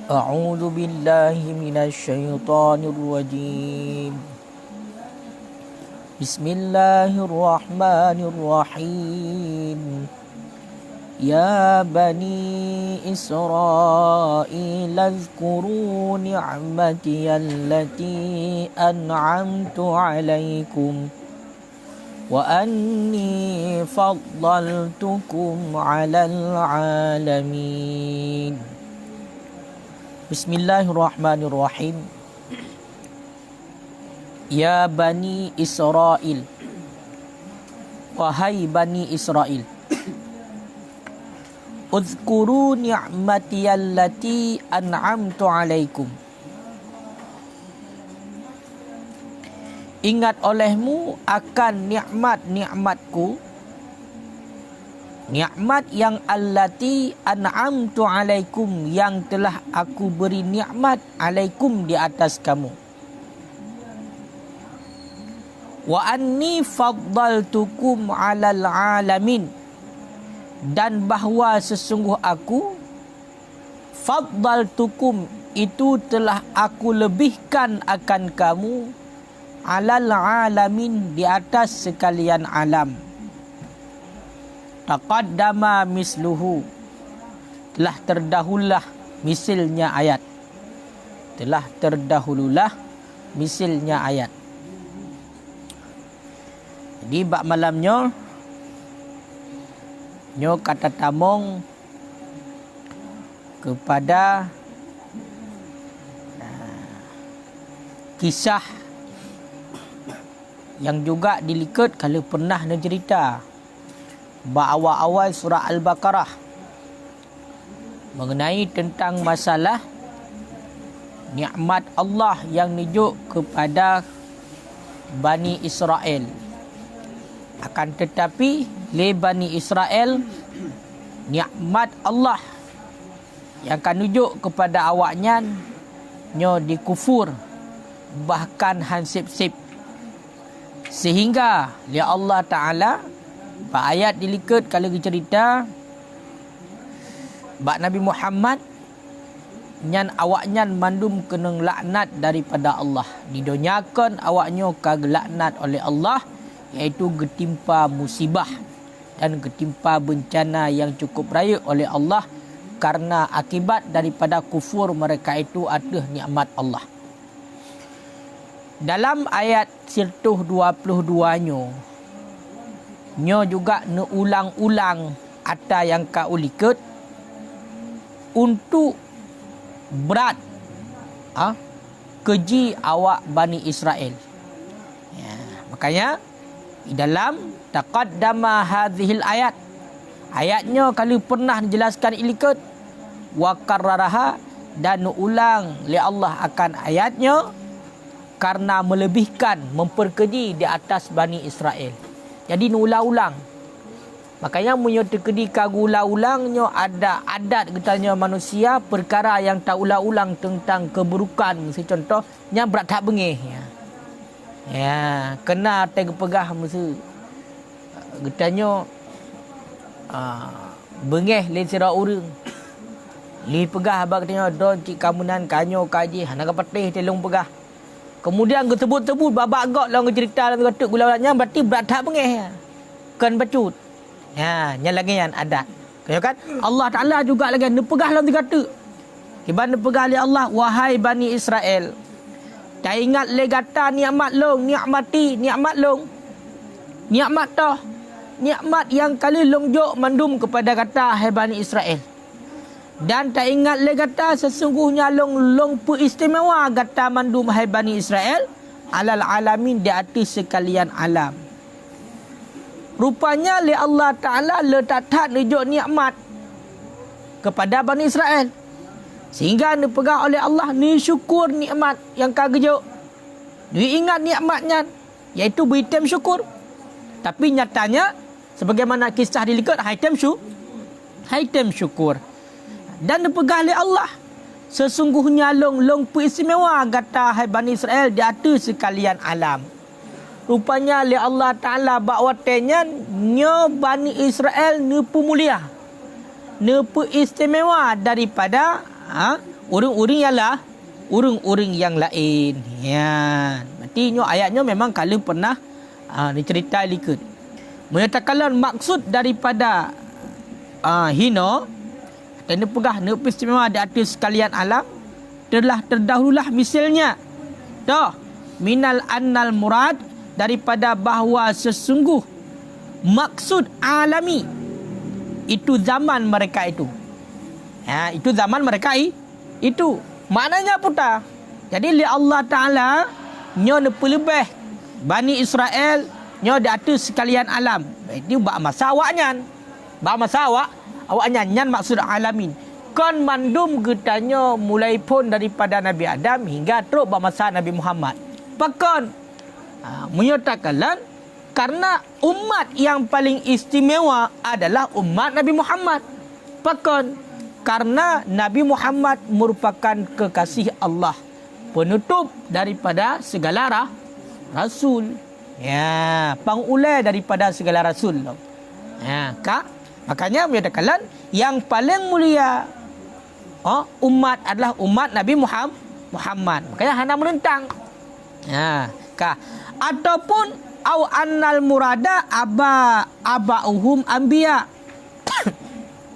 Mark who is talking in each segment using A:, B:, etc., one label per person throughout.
A: A'udzu billahi minasyaitonir rajim. Bismillahirrahmanirrahim. Ya bani Israil azkuru ni'mati allati an'amtu 'alaikum wa anni faddaltukum 'alal 'alamin. Bismillahirrahmanirrahim. Ya Bani Israel, wahai Bani Israel, uzkuru ni'mati allati an'amtu alaikum. Ingat olehmu akan nikmat-nikmatku, nikmat yang allati an'amtu alaikum, yang telah aku beri nikmat alaikum di atas kamu. Wa anni faddaltukum 'alal 'alamin, dan bahawa sesungguh aku faddaltukum itu telah aku lebihkan akan kamu 'alal 'alamin, di atas sekalian alam. Taqaddama misluhu, telah terdahululah misilnya ayat. Telah terdahululah misilnya ayat. Jadi bak malamnya nyo kata tamong kepada kisah yang juga diliket kalau pernah nak cerita awal-awal surah Al-Baqarah mengenai tentang masalah nikmat Allah yang nijuk kepada Bani Israel. Akan tetapi le Bani Israel, nikmat Allah yang akan nujuk kepada awaknya nyo dikufur, bahkan hansip-sip, sehingga li Allah Ta'ala bak ayat diliket kalau cerita bak Nabi Muhammad nyan awaknya mandum kena laknat daripada Allah. Didonyakan awaknya kagak laknat oleh Allah, iaitu getimpa musibah dan getimpa bencana yang cukup raya oleh Allah karena akibat daripada kufur mereka itu atas nikmat Allah. Dalam ayat 122 nyo juga neulang-ulang ada yang kauliket untuk berat keji awak Bani Israel. Ya, makanya di dalam taqaddama hadhil ayat, ayatnya kalau pernah dijelaskan iliket wa karraraha, dan ulang li Allah akan ayatnya karena melebihkan, memperkeji di atas Bani Israel. Jadi ulang-ulang. Makanya punya terkedi kagu ulang-ulangnya ada adat katanya manusia perkara yang tak ulang-ulang tentang keburukan. Contohnya berat tak bengih. Ya, kena tegpegah mesti. Katanya bengih lain sira urang. Li pegah abang katanya don cik kamunan kanyo kaji hana petih telung pegah. Kemudian ketebut-tebut babak gak lah cerita dalam kata gula-gulanya berarti berat tak bengih. Kan bacut. Ya, nya lagi yang adat. Kaya kan Allah Taala juga lagi nepegah dalam kata. Kiban nepegah li Allah, wahai Bani Israel, tak ingat le kata nikmat long, nikmati nikmat long. Nikmat toh, nikmat yang kali long jok mandum kepada kata hai Bani Israel. Dan tak ingat le kata sesungguhnya long peristimewa kata mandum hai Bani Israel alal alamin, di atas sekalian alam. Rupanya le Allah Ta'ala le tak nujuk nikmat kepada Bani Israel. Sehingga ni pegang oleh Allah, ni syukur nikmat yang kagejuk. Ni ingat nikmatnya, iaitu beritem syukur. Tapi nyatanya, sebagaimana kisah dilihat, haitem syukur. Dan dipegang oleh Allah. Sesungguhnya long peristimewa kata hai Bani Israel di atas sekalian alam. Rupanya oleh Allah Ta'ala bakwatenya nyo Bani Israel nepu mulia. Nepu istimewa daripada orang-orang ialah orang-orang yang lain. Ya. Berarti nyo ayatnya memang kalian pernah dicerita likut. Menyatakan maksud daripada hino dan pegah nepu istimewa di atas sekalian alam telah terdahululah misalnya. Dah minal annal murad daripada bahawa sesungguh maksud alami itu zaman mereka itu. Itu zaman mereka itu. Maknanya putar. Jadi li Allah Ta'ala nyo lebih Bani Israel nyo di atas sekalian alam. Itu bak masa awaknya. Bak masa awaknya nyan maksud alamin. Kon mandum getanya mulai pun daripada Nabi Adam hingga terus bak masa Nabi Muhammad. Pakon menyatakan karena umat yang paling istimewa adalah umat Nabi Muhammad. Pakon karena Nabi Muhammad merupakan kekasih Allah, penutup daripada segala rasul. Ya, pangulai daripada segala rasul. Ya, kak. Makanya menyatakan yang paling mulia umat adalah umat Nabi Muhammad. Makanya hana menentang. Ya, kak. Ataupun au annal murada abauhum anbiya.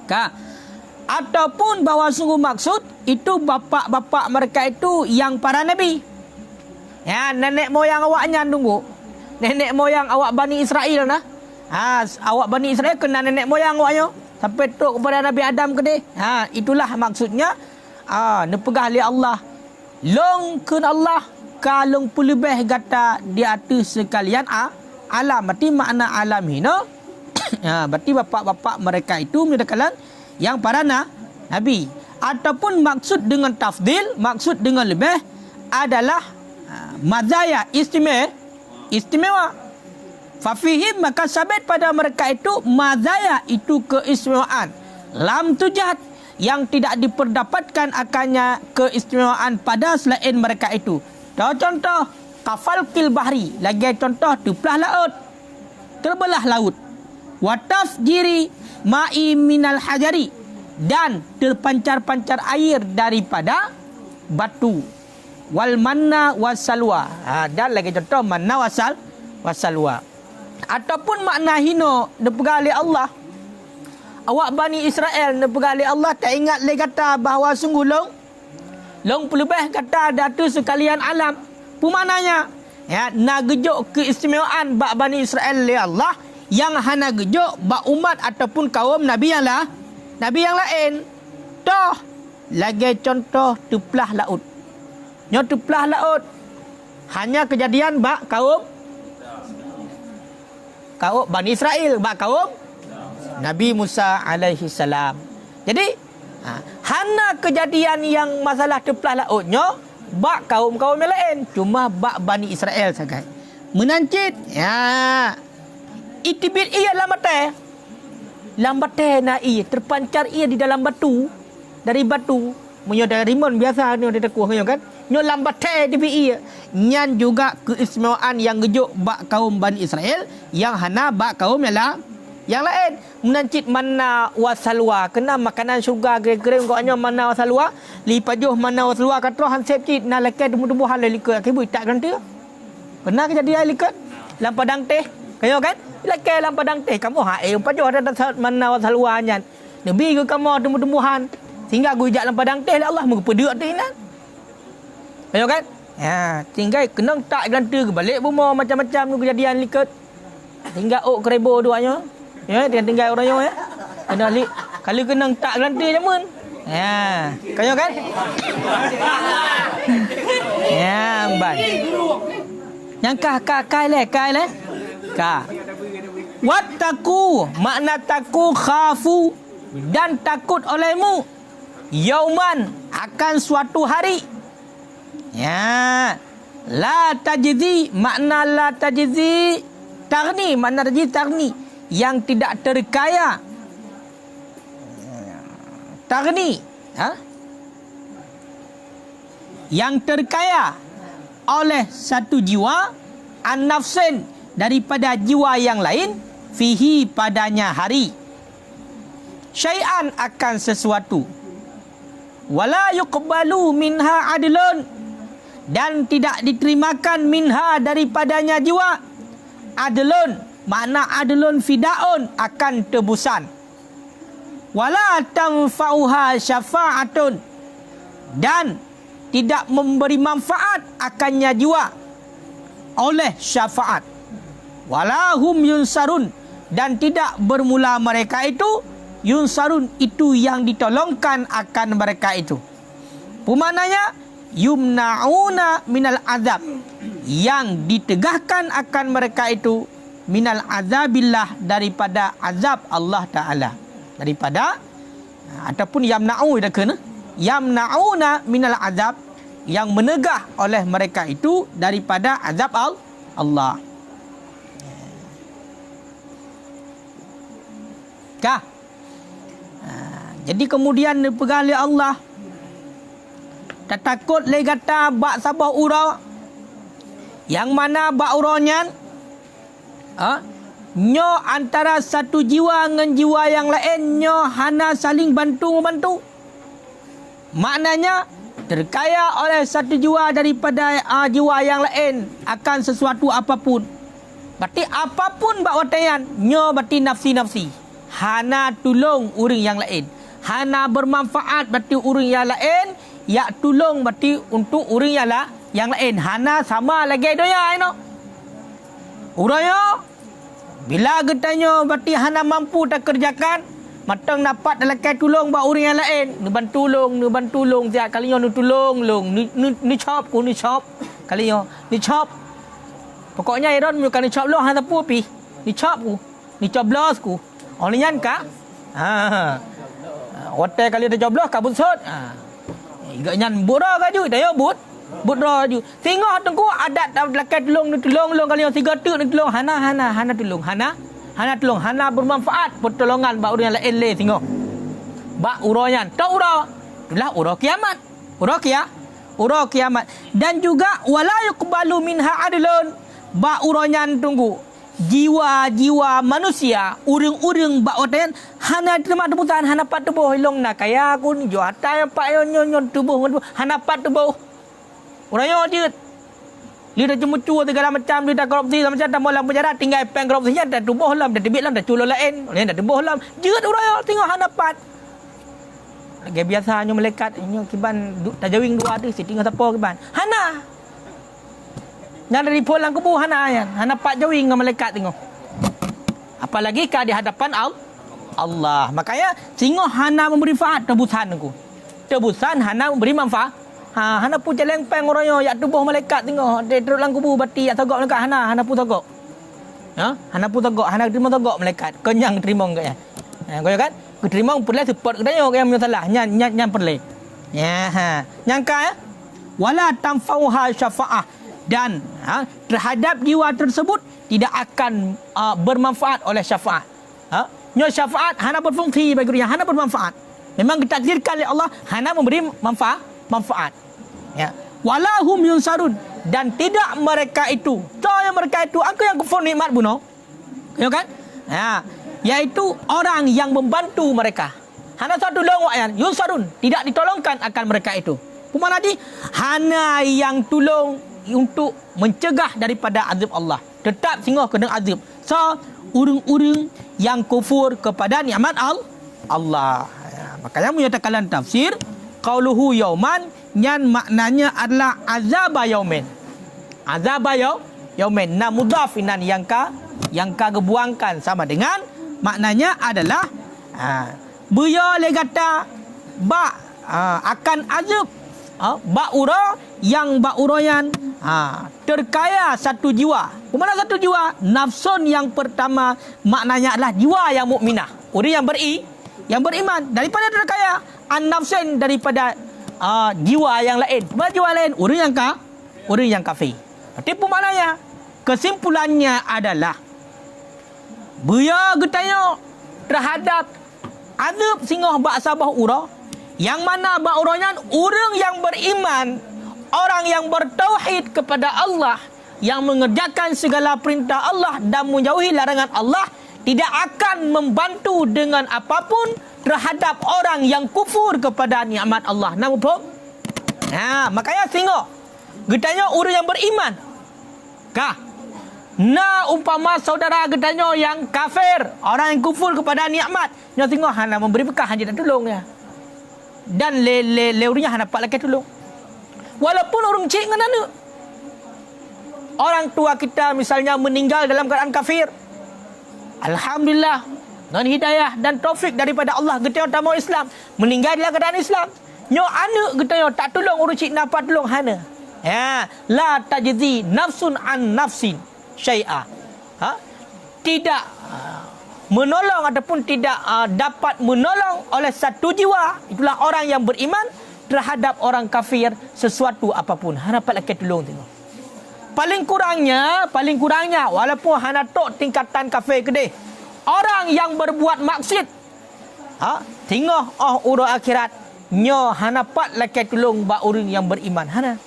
A: Kak. Ataupun bahawa sungguh maksud itu bapa-bapa mereka itu yang para nabi. Ya, nenek moyang awaknya tunggu. Nenek moyang awak Bani Israel nah. Awak Bani Israel kena nenek moyang awaknya sampai tok kepada Nabi Adam ke dia. Itulah maksudnya nepegah li Allah. Long kun Allah kalung pulebeh gata di atas sekalian alam. Berarti makna alam hino. Berarti bapa-bapa mereka itu menyatakan yang para nabi. Ataupun maksud dengan tafdil, maksud dengan lebih adalah mazaya istimewa. Fafihim maka sabit pada mereka itu mazaya itu keistimewaan. Lam tujad yang tidak diperdapatkan akannya keistimewaan pada selain mereka itu. Contoh kafal kil bahri, lagi contoh tuplah laut, terbelah laut. Wataf jiri ma'i minal hajari, dan terpancar-pancar air daripada batu. Wal manna wasalwa. Dan lagi contoh manna wasalwa. Ataupun makna hino dipegang oleh Allah. Awak Bani Israel dipegang oleh Allah tak ingat lagi kata bahawa sungguh long pelebih kata datu sekalian alam. Pumananya ya nak gejuk keistimewaan bak Bani Israel oleh Allah yang hana gejuk bak umat ataupun kaum nabi yang lain. Toh lagi contoh tuplah laut. Nyo tuplah laut hanya kejadian bak kaum Bani Israel, bak kaum Nabi Musa alaihi salam. Jadi hana kejadian yang masalah tuplah lautnya bak kaum-kaum yang lain, cuma bak Bani Israel saja. Menancit ya itibit ia lambatai na ia terpancar ia di dalam batu, dari batu menyo dari rimon biasa ni ada kuah kan nyo lambatai di ia nyan juga keistimewaan yang gejuk bak kaum Bani Israel yang hana bak kaum yang lain. Menancit manna wasalwa, kena makanan syurga kira-kira koknya manna wasalwa li pajuh manna wasalwa katro han sepcit na lekai tumbuh-tumbuhan likat kibu tak ganti. Pernah kejadian likat lam padang teh kayo kan lekai lam padang teh kamu pajuh ada manna wasalwa nyan nabi ke kamu tumbuh-tumbuhan sehingga gujak lam padang teh Allah mengpeduk teh nan kayo kan ya tinggal kena tak ganti ke balik rumah macam-macam kejadian likat tinggal kerebo duanya. Ya, tinggal orang ya. Kena kalau kena tak ganti jamun. Ya, kayo kan? Ya, ban. Yang kai le. Ka. Wattaqu makna taku khafu dan takut olehmu yauman, akan suatu hari. Ya, la tajzi, makna la tajzi tarni, makna tajzi tarni, yang tidak terkaya. Tarni, yang terkaya oleh satu jiwa, an-nafsin, daripada jiwa yang lain, fihi, padanya hari, syai'an, akan sesuatu, wala yuqbalu minha adlun, dan tidak diterimakan minha, daripadanya jiwa, adlun, makna adlun fidaun, akan tebusan, wala tanfa'uha syafa'atun, dan tidak memberi manfaat akannya jiwa oleh syafaat, walahum yunsarun, dan tidak bermula mereka itu yunsarun, itu yang ditolongkan akan mereka itu. Pemaknanya yumna'una minal azab, yang ditegahkan akan mereka itu minal azabillah, daripada azab Allah Ta'ala, daripada ataupun yamna'u, dah kena yamna'una minal azab, yang menegah oleh mereka itu daripada azab Allah. Kah? Jadi kemudian dipegang oleh Allah, tak takut le kata bak sabah ura, yang mana bak uranya nyo antara satu jiwa dengan jiwa yang lain, nyo hana saling bantu-membantu. Maknanya terkaya oleh satu jiwa daripada jiwa yang lain akan sesuatu apapun. Berarti apapun bak watayan, nyo berarti nafsi-nafsi, hana tolong orang yang lain, hana bermanfaat berarti orang yang lain, ya tolong berarti untuk orang yang lain, hana sama lagi doya ino. Uraya bila getanya berarti hana mampu tak kerjakan, matang dapat dalam kai tolong bak orang yang lain, ni bantu long tiap kali ni tolong long ni chop ku ni chop kali ni chop. Pokoknya iron bukan ni chop long hang tapu pi, ni chop ku, ni coblos ku. Oleh nyan ka? Hotel kali ada coblos ka bunsut. Igak nyan bura ka ju, dayo but ra ju. Tengok tengku adat lakai tolong long kali tiga tu ni tolong hana tolong, hana tolong, hana bermanfaat pertolongan bak orang lain le tengok. Bak uroyan, tak ura. Itulah ura kiamat. Ura kiamat. Dan juga wala yuqbalu minha adlun. Bak uroyan tunggu. Jiwa-jiwa manusia, urang-urang bak watayan hana terima tebusan, hana pat tubuh hilong nak kaya kun jo atai pak nyon tubuh hana pat tubuh. Urang je. Dia dah cemucu segala macam, dia dah korupsi macam dah malam penjara, tinggal pen korupsinya dah tubuh lam, dah debit lam, dah culur lain. Dia dah tubuh lam. Jeut urang tengok hana pat. Lagi biasanya malaikat nyo kiban tajawing dua tu, si tinggal siapa kiban. Hana. Yang dari pulang kubur hana yan. Hana pak jawing dengan malaikat tengok. Apalagi kah di hadapan Allah. Makanya tengok hana memberi manfaat tebusan aku. Tebusan hana memberi manfaat. Hana pun jalan peng orangnya yak tubuh malaikat tengok. Dia teruk lang kubur bati yak togok malaikat hana pun togok. Hana pun togok, hana terima togok malaikat. Kenyang terima enggak ya? Kau kan? Kau terima perle support katanya yang punya salah. Nyan perle. Ya, nyangka ya. Wala tanfauha syafa'ah. Dan terhadap jiwa tersebut tidak akan bermanfaat oleh syafaat. Nyo syafaat hana berfungsi bagi dia, hana bermanfaat. Memang ditakdirkan oleh Allah hana memberi manfaat. Ya. Walahum yunsarun, dan tidak mereka itu. Yang mereka itu aku yang kufur nikmat buno. Ya kan? Ya, yaitu orang yang membantu mereka. Hana satu long wayan yunsarun, tidak ditolongkan akan mereka itu. Pemana di hana yang tolong untuk mencegah daripada azab Allah. Tetap singgah kena azab. So, urang-urang yang kufur kepada nikmat Allah. Ya, makanya menyatakan tafsir qauluhu yauman, nyan maknanya adalah azaba yaumin. Azaba yaumin. Na mudhafinan yang ka kebuangkan sama dengan maknanya adalah buya le kata akan azab bak ura yang bak urayan terkaya satu jiwa. Kemana satu jiwa? Nafsun yang pertama maknanya adalah jiwa yang mukminah. Orang yang beriman. Daripada terkaya an-nafsin, daripada jiwa yang lain. Mana jiwa lain? Orang yang kafir. Berarti apa maknanya? Kesimpulannya adalah Buya getanya terhadap azab singoh bak sabah ura, yang mana bak uranya orang yang beriman, orang yang bertauhid kepada Allah, yang mengerjakan segala perintah Allah dan menjauhi larangan Allah, tidak akan membantu dengan apapun terhadap orang yang kufur kepada nikmat Allah. Nampak? Makanya tengok getanya orang yang beriman. Umpama saudara getanya yang kafir, orang yang kufur kepada nikmat, nya tengok hana memberi bekah hanya tak tolong ya. Dan leurnya hana dapat lagi tolong. Walaupun orang cik dengan anak. Orang tua kita misalnya meninggal dalam keadaan kafir. Alhamdulillah, dengan hidayah dan taufik daripada Allah, getanya tamu Islam, meninggal dalam keadaan Islam. Nyo anak getanya tak tolong orang cik dapat tolong hana. La tajzi nafsun an nafsin syai'a. Tidak menolong ataupun tidak dapat menolong oleh satu jiwa, itulah orang yang beriman, terhadap orang kafir sesuatu apapun. Hana dapat lagi tolong tengok. Paling kurangnya walaupun hana tok tingkatan kafir kedeh, orang yang berbuat maksiat, tengok urang akhirat nyo hana dapat lagi tolong ba orang yang beriman. Hana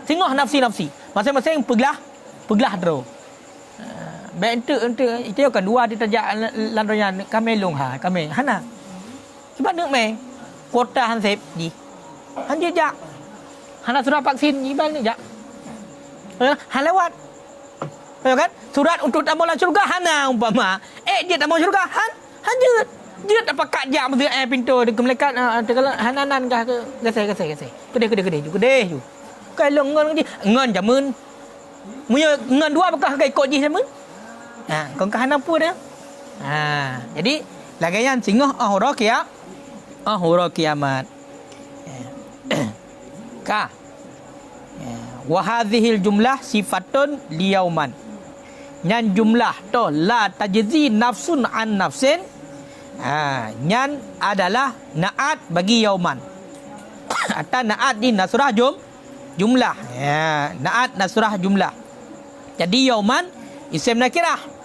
A: tengok nafsi masing-masing peglah dro. Baik itu kan dua ditajak landonya kami long kami hana. Sebab nak mai kota han sep di. Han jejak. Hana surat vaksin di balik jak. Han lewat. Kan? Surat untuk tamulan syurga hana umpama. Dia tamu syurga han jeut apa kak jak mesti pintu de melekat hananan kah ke gasai. Kedeh. Kalau ngon jamun. Munya ngon dua bakal kai kok ji jamun. Kau kahan apa dia? Jadi lagaian singoh hura kiamat. Wa hadhil jumlah sifatun liyauman. Nyan jumlah tu la tajzi nafsun an nafsin. Nyan adalah naat bagi yauman. Atau naat di nasrah jumlah. Naat nasrah jumlah. Jadi yauman isim nakirah.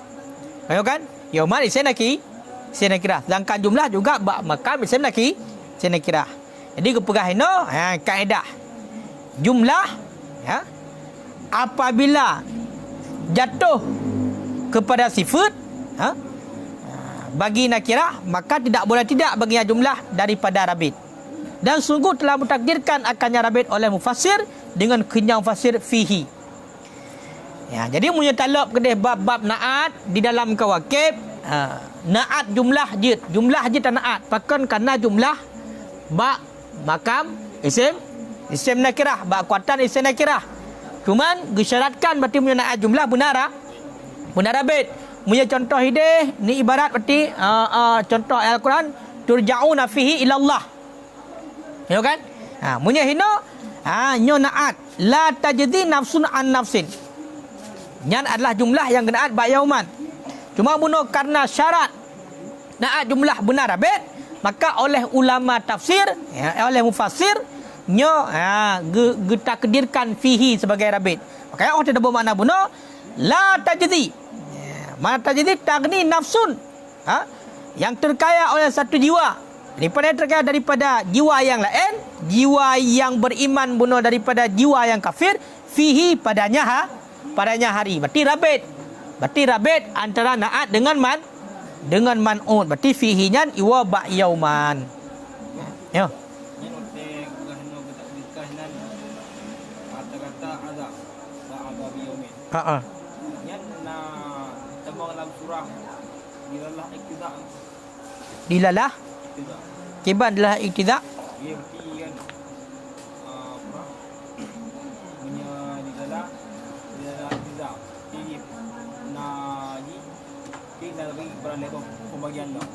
A: Ayo kan? Yauman isim nakirah. Sedangkan jumlah juga makam isim nakirah. Jadi kepegah ini kaedah jumlah apabila jatuh kepada sifat bagi nakirah, maka tidak boleh tidak bagi jumlah daripada rabit. Dan sungguh telah mentakdirkan akannya rabit oleh mufassir dengan kenyang fasir fihi. Jadi punya talab kedeh bab naat di dalam kawakib. Naat jumlah je tak naat. Bahkan kerana jumlah ba makam isim nakirah, ba kuatan isim nakirah. Cuman disyaratkan berarti punya naat jumlah benar rabit. Punya contoh hideh ni ibarat berarti contoh Al-Quran turja'una fihi ila Allah. Ya kan? Punya hino nyo naat la tajdi nafsun an nafsin. Nyan adalah jumlah yang naat ba yauman. Cuma bunuh karena syarat naat jumlah benar rabit, maka oleh ulama tafsir, oleh mufassir nyo takdirkan fihi sebagai rabit. Makanya orang tidak bermakna bunuh la tajdi. Mana tajdi tagni nafsun. Yang terkaya oleh satu jiwa. Terkaya daripada jiwa yang lain, jiwa yang beriman bunuh daripada jiwa yang kafir, fihi padanya hari. Berarti rabit antara naat dengan man'ud. Berarti fihi nyan iwa ba yauman. Ya. Kata-kata ada ba yaumin. Nyan na tembang dalam surah dilalah iktidak. Dilalah kiban adalah iktidak. Ia berarti kan punya dilalah iktidak. Ini naji kita lagi beralih ke pembagian dah.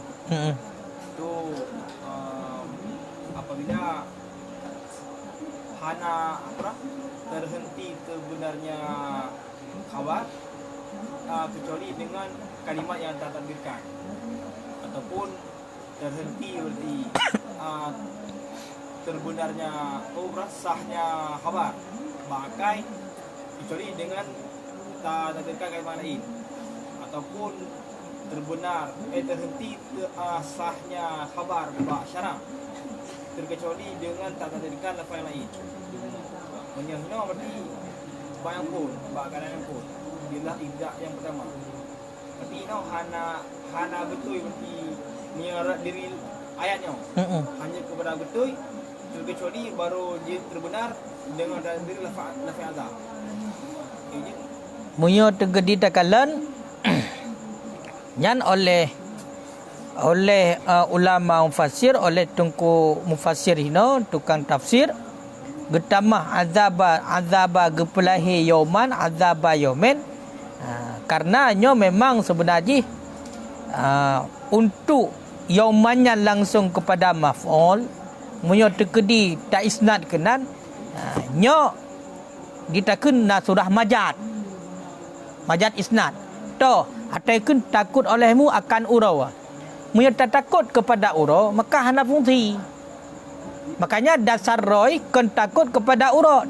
A: Tu apabila hana terhenti sebenarnya khabar kecuali dengan kalimat yang tak takdirkan ataupun
B: terhenti berarti terbenarnya sahnya khabar bakai kecuali dengan tak terdekat kalimat lain ataupun terhenti sahnya khabar bak syarah terkecuali dengan tak terdekat lafaz lain. Menyahna berarti bayang pun bak kalangan pun ialah ibda yang pertama. Tapi hana betul berarti menyarat diri ayatnya. Hanya kepada betul terkecuali baru dia terbenar dengan diri lafaz azab.
A: Munyo tegedi takalan nyan oleh ulama mufassir, oleh tungku mufassir hino tukang tafsir getamah azaba gepelahi yauman azaba yaumen, karena nyo memang sebenarnya untuk yaumannya langsung kepada maf'ul munyo tegedi tak isnad kenan nyo ditakun na surah majad isnad to ataikun takut olehmu akan urau. Munyo tak takut kepada urau maka hana fungsi. Makanya dasar roy kon takut kepada urau,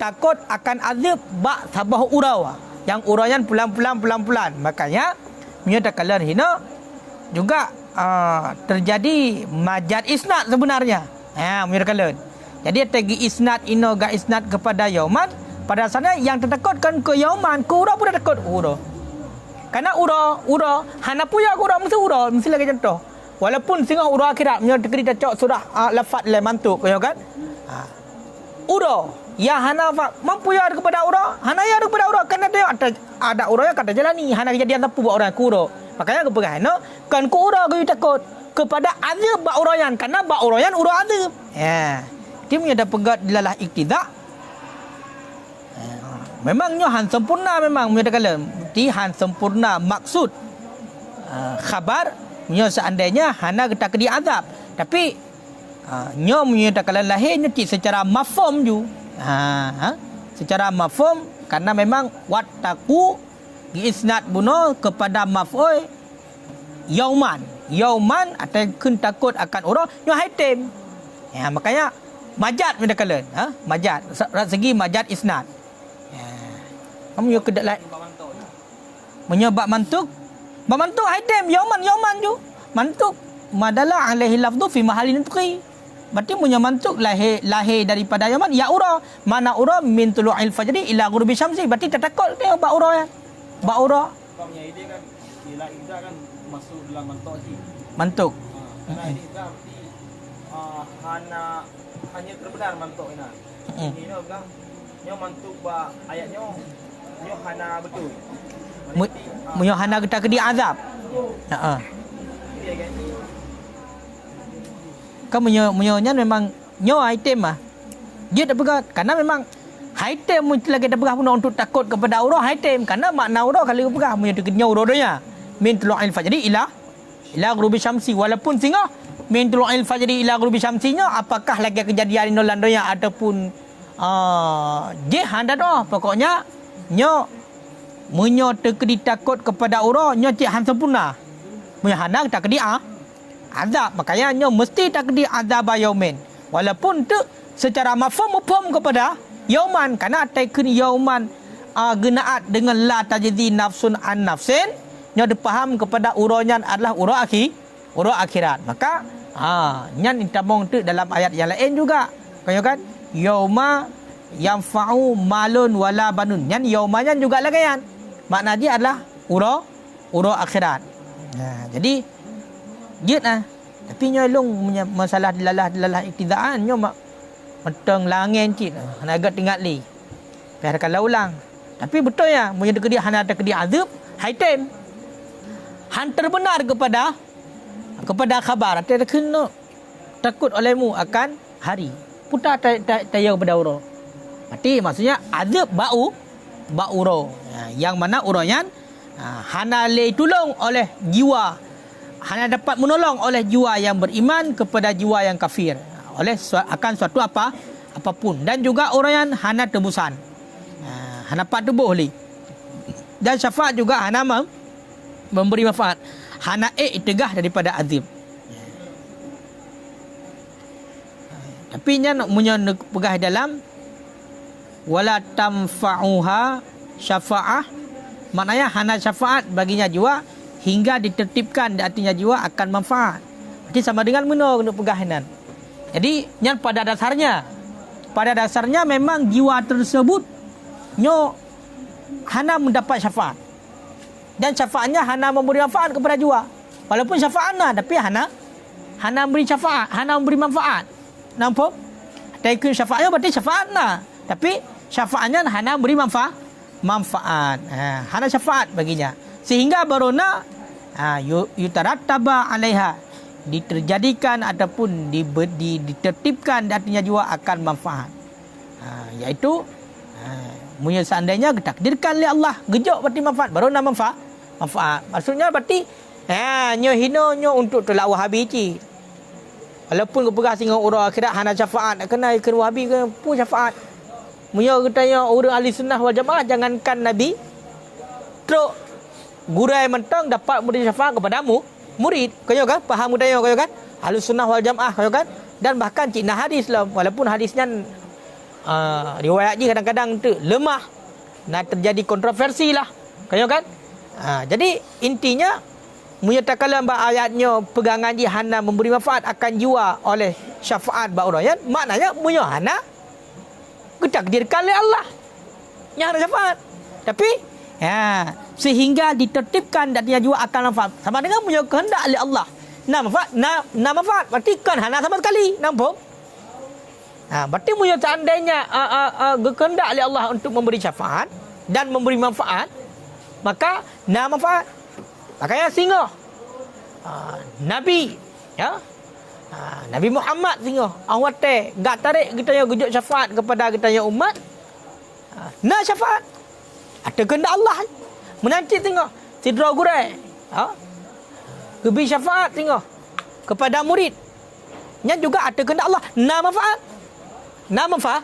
A: takut akan azab bak sabah urau yang urauan pelan-pelan. Makanya munyo tak kalan hina juga terjadi majad isnad sebenarnya. Munyo kalan. Jadi tegi isnad ino ga isnad kepada yauman, pada asalnya yang tertakutkan ke yauman, ke urau pun takut urau. Karena urau hana puya urau mesti lagi contoh. Walaupun singa urau akhirat menyo tegeri cocok surah lafaz le mantuk ya kan. Urau ya hana mampu ya kepada urau, hana ya kepada urau karena dia ada urau yang kata jalani, hana kejadian tapu buat orang ku urau. Makanya kepegang no kan ku urau ku takut kepada azab ba urauan karena ba urauan urau azab. Dia punya dah pegat dilalah iktidak. Memangnya han sempurna memang punya kala. Di han sempurna maksud khabar nyo seandainya hana tak di azab. Tapi nyo punya kala lahirnya secara mafhum ju. Secara mafhum karena memang wattaqu isnad buno kepada maf'ul yauman atau kun takut akan orang nyo haitim. Makanya majad punya kala majad segi majad isnad. Kamu yo kedak lai menyebab mantuk haitim yauman ju mantuk madalla alaihi lafdhu fi mahallin tuqi. Berarti punya mantuk lahir daripada yauman ya ura, mana ura min tulu'il fajri ila ghurubi syamsi. Berarti tertakut dia ba ura ya. Ba ura
B: punya ide kan bila idza kan masuk dalam mantuk. Karena idza berarti hanya terbenar mantuk ina. Ini bilang nyo mantuk ba ayatnya nyo hana betul.
A: Munyo hana kita kedi azab. Kan munyonya memang nyo item dia dah pegang karena memang item muncul lagi dah pegang pun untuk takut kepada Allah item karena makna Allah kalau pegang munyo dekenyo urodonya min tulu'il fajri ila ghurubi syamsi, walaupun singa min tulu'il fajri ila ghurubi syamsinya apakah lagi kejadian ino landonya ataupun dia handa doh pokoknya nyo munyo tekedi takut kepada Allah nyo cik han sempurna munyo hana tak kedi azab, makanya nyo mesti tak kedi azab yaumin walaupun tu secara mafhum kepada yauman karena taikun yauman genaat dengan la tajzi nafsun an nafsin nyo dipaham kepada uronyan adalah urau akhirat. Maka nyan intabong tu dalam ayat yang lain juga kan yauma yanfa'u malun wala banun. Yan yaumanya juga lagi yan. Makna dia adalah urau akhirat. Jadi dia tapi nyo long masalah dilalah iktidaan nyo meteng langin cit. Hana agak tinggal li. Biarkan ulang. Tapi betul ya, punya dekedi hana dekedi azab, haitem. Han terbenar kepada khabar. Ada kena takut olehmu akan hari. Putar tayau kepada urau. Berarti maksudnya azab ba urau. Yang mana urauan hana le tolong oleh jiwa. Hana dapat menolong oleh jiwa yang beriman kepada jiwa yang kafir. Oleh akan suatu apapun. Dan juga urauan hana tebusan. Hana dapat tebuh li. Dan syafaat juga hana memberi manfaat. Hana tegah daripada azab. Tapi nya munyo pegah dalam wala tamfa'uha syafa'ah, maknanya hana syafaat baginya jiwa hingga ditertibkan di hatinya jiwa akan manfaat. Jadi sama dengan meno kena pegahanan. Jadi yang pada dasarnya memang jiwa tersebut nyo hana mendapat syafaat. Dan syafaatnya hana memberi manfaat kepada jiwa. Walaupun syafaatnya tapi hana memberi syafaat, hana memberi manfaat. Nampak? Tapi syafaatnya berarti syafaatnya. Tapi syafaatnya hana memberi manfaat. Hana syafaat baginya. Sehingga barona yutarattaba 'alaiha, diterjadikan ataupun ditertibkan artinya jiwa akan manfaat. Iaitu punya seandainya ditakdirkan oleh Allah gejok berarti manfaat, barona manfaat. Maksudnya berarti nyo hino nyo untuk tolak Wahabi ci. Walaupun kepegah singa orang akhirat hana syafaat, kena ikut Wahabi ke pun syafaat. Munyo katanya orang ahli sunnah wal jamaah jangankan Nabi truk gurai mentang dapat memberi syafaat kepadamu murid. Kau kan faham katanya kau kan ahli sunnah wal jamaah kau kan. Dan bahkan cina hadis lah, walaupun hadisnya riwayat ni kadang-kadang tu lemah, nak terjadi kontroversi lah kau kan. Jadi intinya menyatakan ayatnya pegangan ji hana memberi manfaat akan jiwa oleh syafaat ba'urayan, maknanya munyo hana ditakdirkan oleh Allah yang hana syafaat. Tapi sehingga ditertibkan dan dia jiwa akan manfaat. Sama dengan munyo kehendak oleh Allah. Nah manfaat berarti kan hana sama sekali. Nampak? Berarti munyo seandainya kehendak oleh Allah untuk memberi syafaat dan memberi manfaat, maka nah manfaat. Makanya singo Nabi Nabi Muhammad singo awate gak tarik kita yang gujuk syafaat kepada kita yang umat. Nah syafaat ada kehendak Allah menanti tengok sidra gurai gebi syafaat tengok kepada murid nya juga ada kehendak Allah. Nah manfaat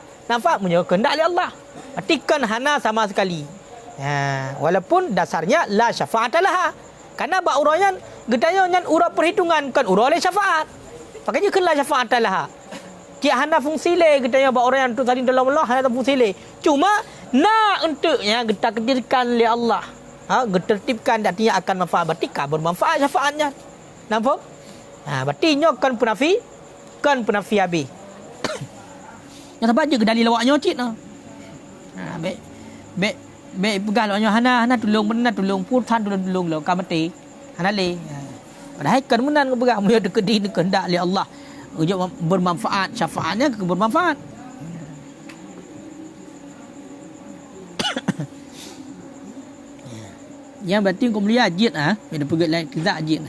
A: punya kehendak Allah. Artikan hana sama sekali. Walaupun dasarnya la syafaat laha. Karena bak urayan gedanya nyan ura perhitungan kan ura oleh syafaat. Makanya kena syafaat laha. Dia hana fungsi le gedanya bak urayan tu tadi dalam Allah hana fungsi le. Cuma nak untuknya ditakdirkan oleh Allah. Ditertibkan artinya akan manfaat. Berarti bermanfaat syafaatnya. Nampak? Berarti nyo kan penafi habis. Yang sebab je dalil lawaknya cik nah. Baik pegang lawaknya hana tolong benar tolong purtan tolong lo kamati. Hana le. Padahal kan menan pegang mu dekat di kehendak oleh Allah. Ujung bermanfaat syafaatnya bermanfaat. Yang berarti kau melihat ajit bila pegang lain tidak ajit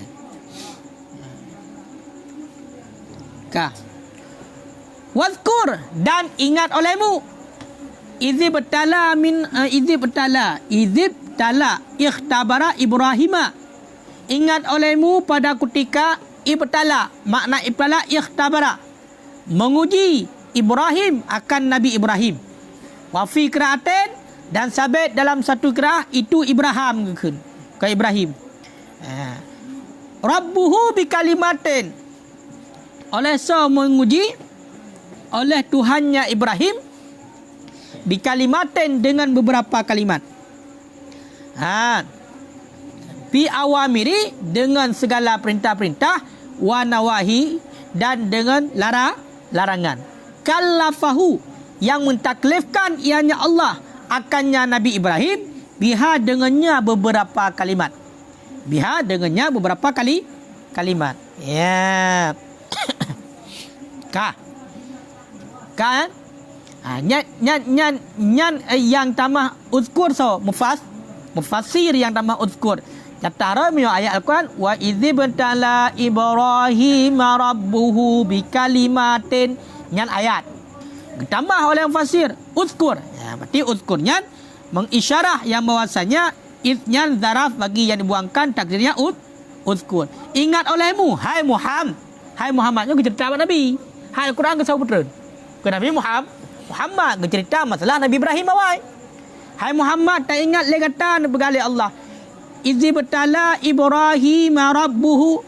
A: Wazkur dan ingat olehmu izib tala ikhtabara Ibrahima. Ingat olehmu pada ketika ibtala, makna ibtala ikhtabara, menguji Ibrahim akan Nabi Ibrahim. Wa fi qira'atin dan sabit dalam satu qira'ah itu Ibrahim ke Ibrahim. Rabbuhu bi kalimatin, oleh menguji oleh Tuhannya Ibrahim bi kalimatin dengan beberapa kalimat. Bi awamiri dengan segala perintah-perintah, wa nawahi dan dengan larangan. Kallafahu yang mentaklifkan ianya Allah akannya Nabi Ibrahim biha dengannya beberapa kalimat. Biha dengannya beberapa kalimat. Ya. Kan? Nyan yang tamah uzkur mufassir yang tamah uzkur. Catara mi ayat Al-Quran wa idzibtala Ibrahim rabbuhu bikalimatin. Nyan ayat. Ditambah oleh mufassir uzkur. Berarti uzkurnya mengisyarah yang bahwasanya nyan zaraf bagi yang dibuangkan takdirnya uzkur. Ingat olehmu hai Muhammad ni cerita Nabi. Hai Al-Quran ke sahabat ke Nabi Muhammad bercerita masalah Nabi Ibrahim awal. Hai Muhammad tak ingat le kata begali Allah. Izibtala Ibrahim rabbuhu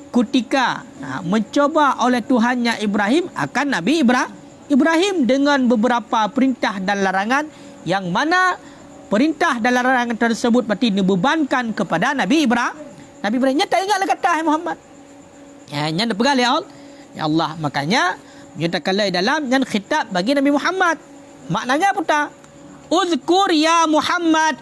A: ketika mencoba oleh Tuhannya Ibrahim akan Nabi Ibrahim dengan beberapa perintah dan larangan, yang mana perintah dan larangan tersebut berarti dibebankan kepada Nabi Ibrahim. Nya tak ingatlah kata hai Muhammad. Nya nak pegang ya Allah. Makanya menyatakan dalam yang khitab bagi Nabi Muhammad. Maknanya apa tak? Uzkur ya Muhammad.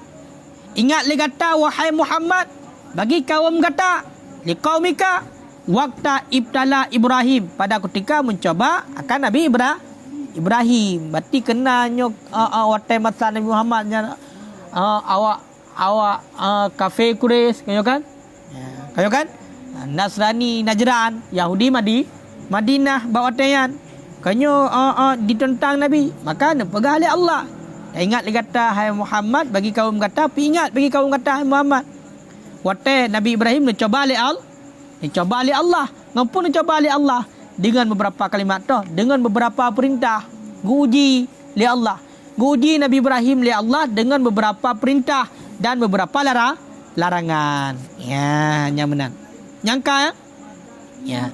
A: Ingat kata wahai Muhammad bagi kaum kata liqaumika waqta ibtala Ibrahim, pada ketika mencoba akan Nabi Ibrahim. Berarti kenanya waktu masa Nabi Muhammad awak kafir Quraisy kayo kan? Kayo kan? Nasrani Najran, Yahudi Madinah bawa tayan. Kanyo ditentang Nabi, maka nak pegang oleh Allah. Ingat kata hai Muhammad bagi kaum kata, ingat bagi kaum kata hai Muhammad. Waktu Nabi Ibrahim dicoba oleh Allah. Ngapun dicoba oleh Allah? Dengan beberapa kalimat tu, dengan beberapa perintah. Guji oleh Allah. Guji Nabi Ibrahim oleh Allah dengan beberapa perintah dan beberapa larangan. Ya, yang benar. Nyangka ya.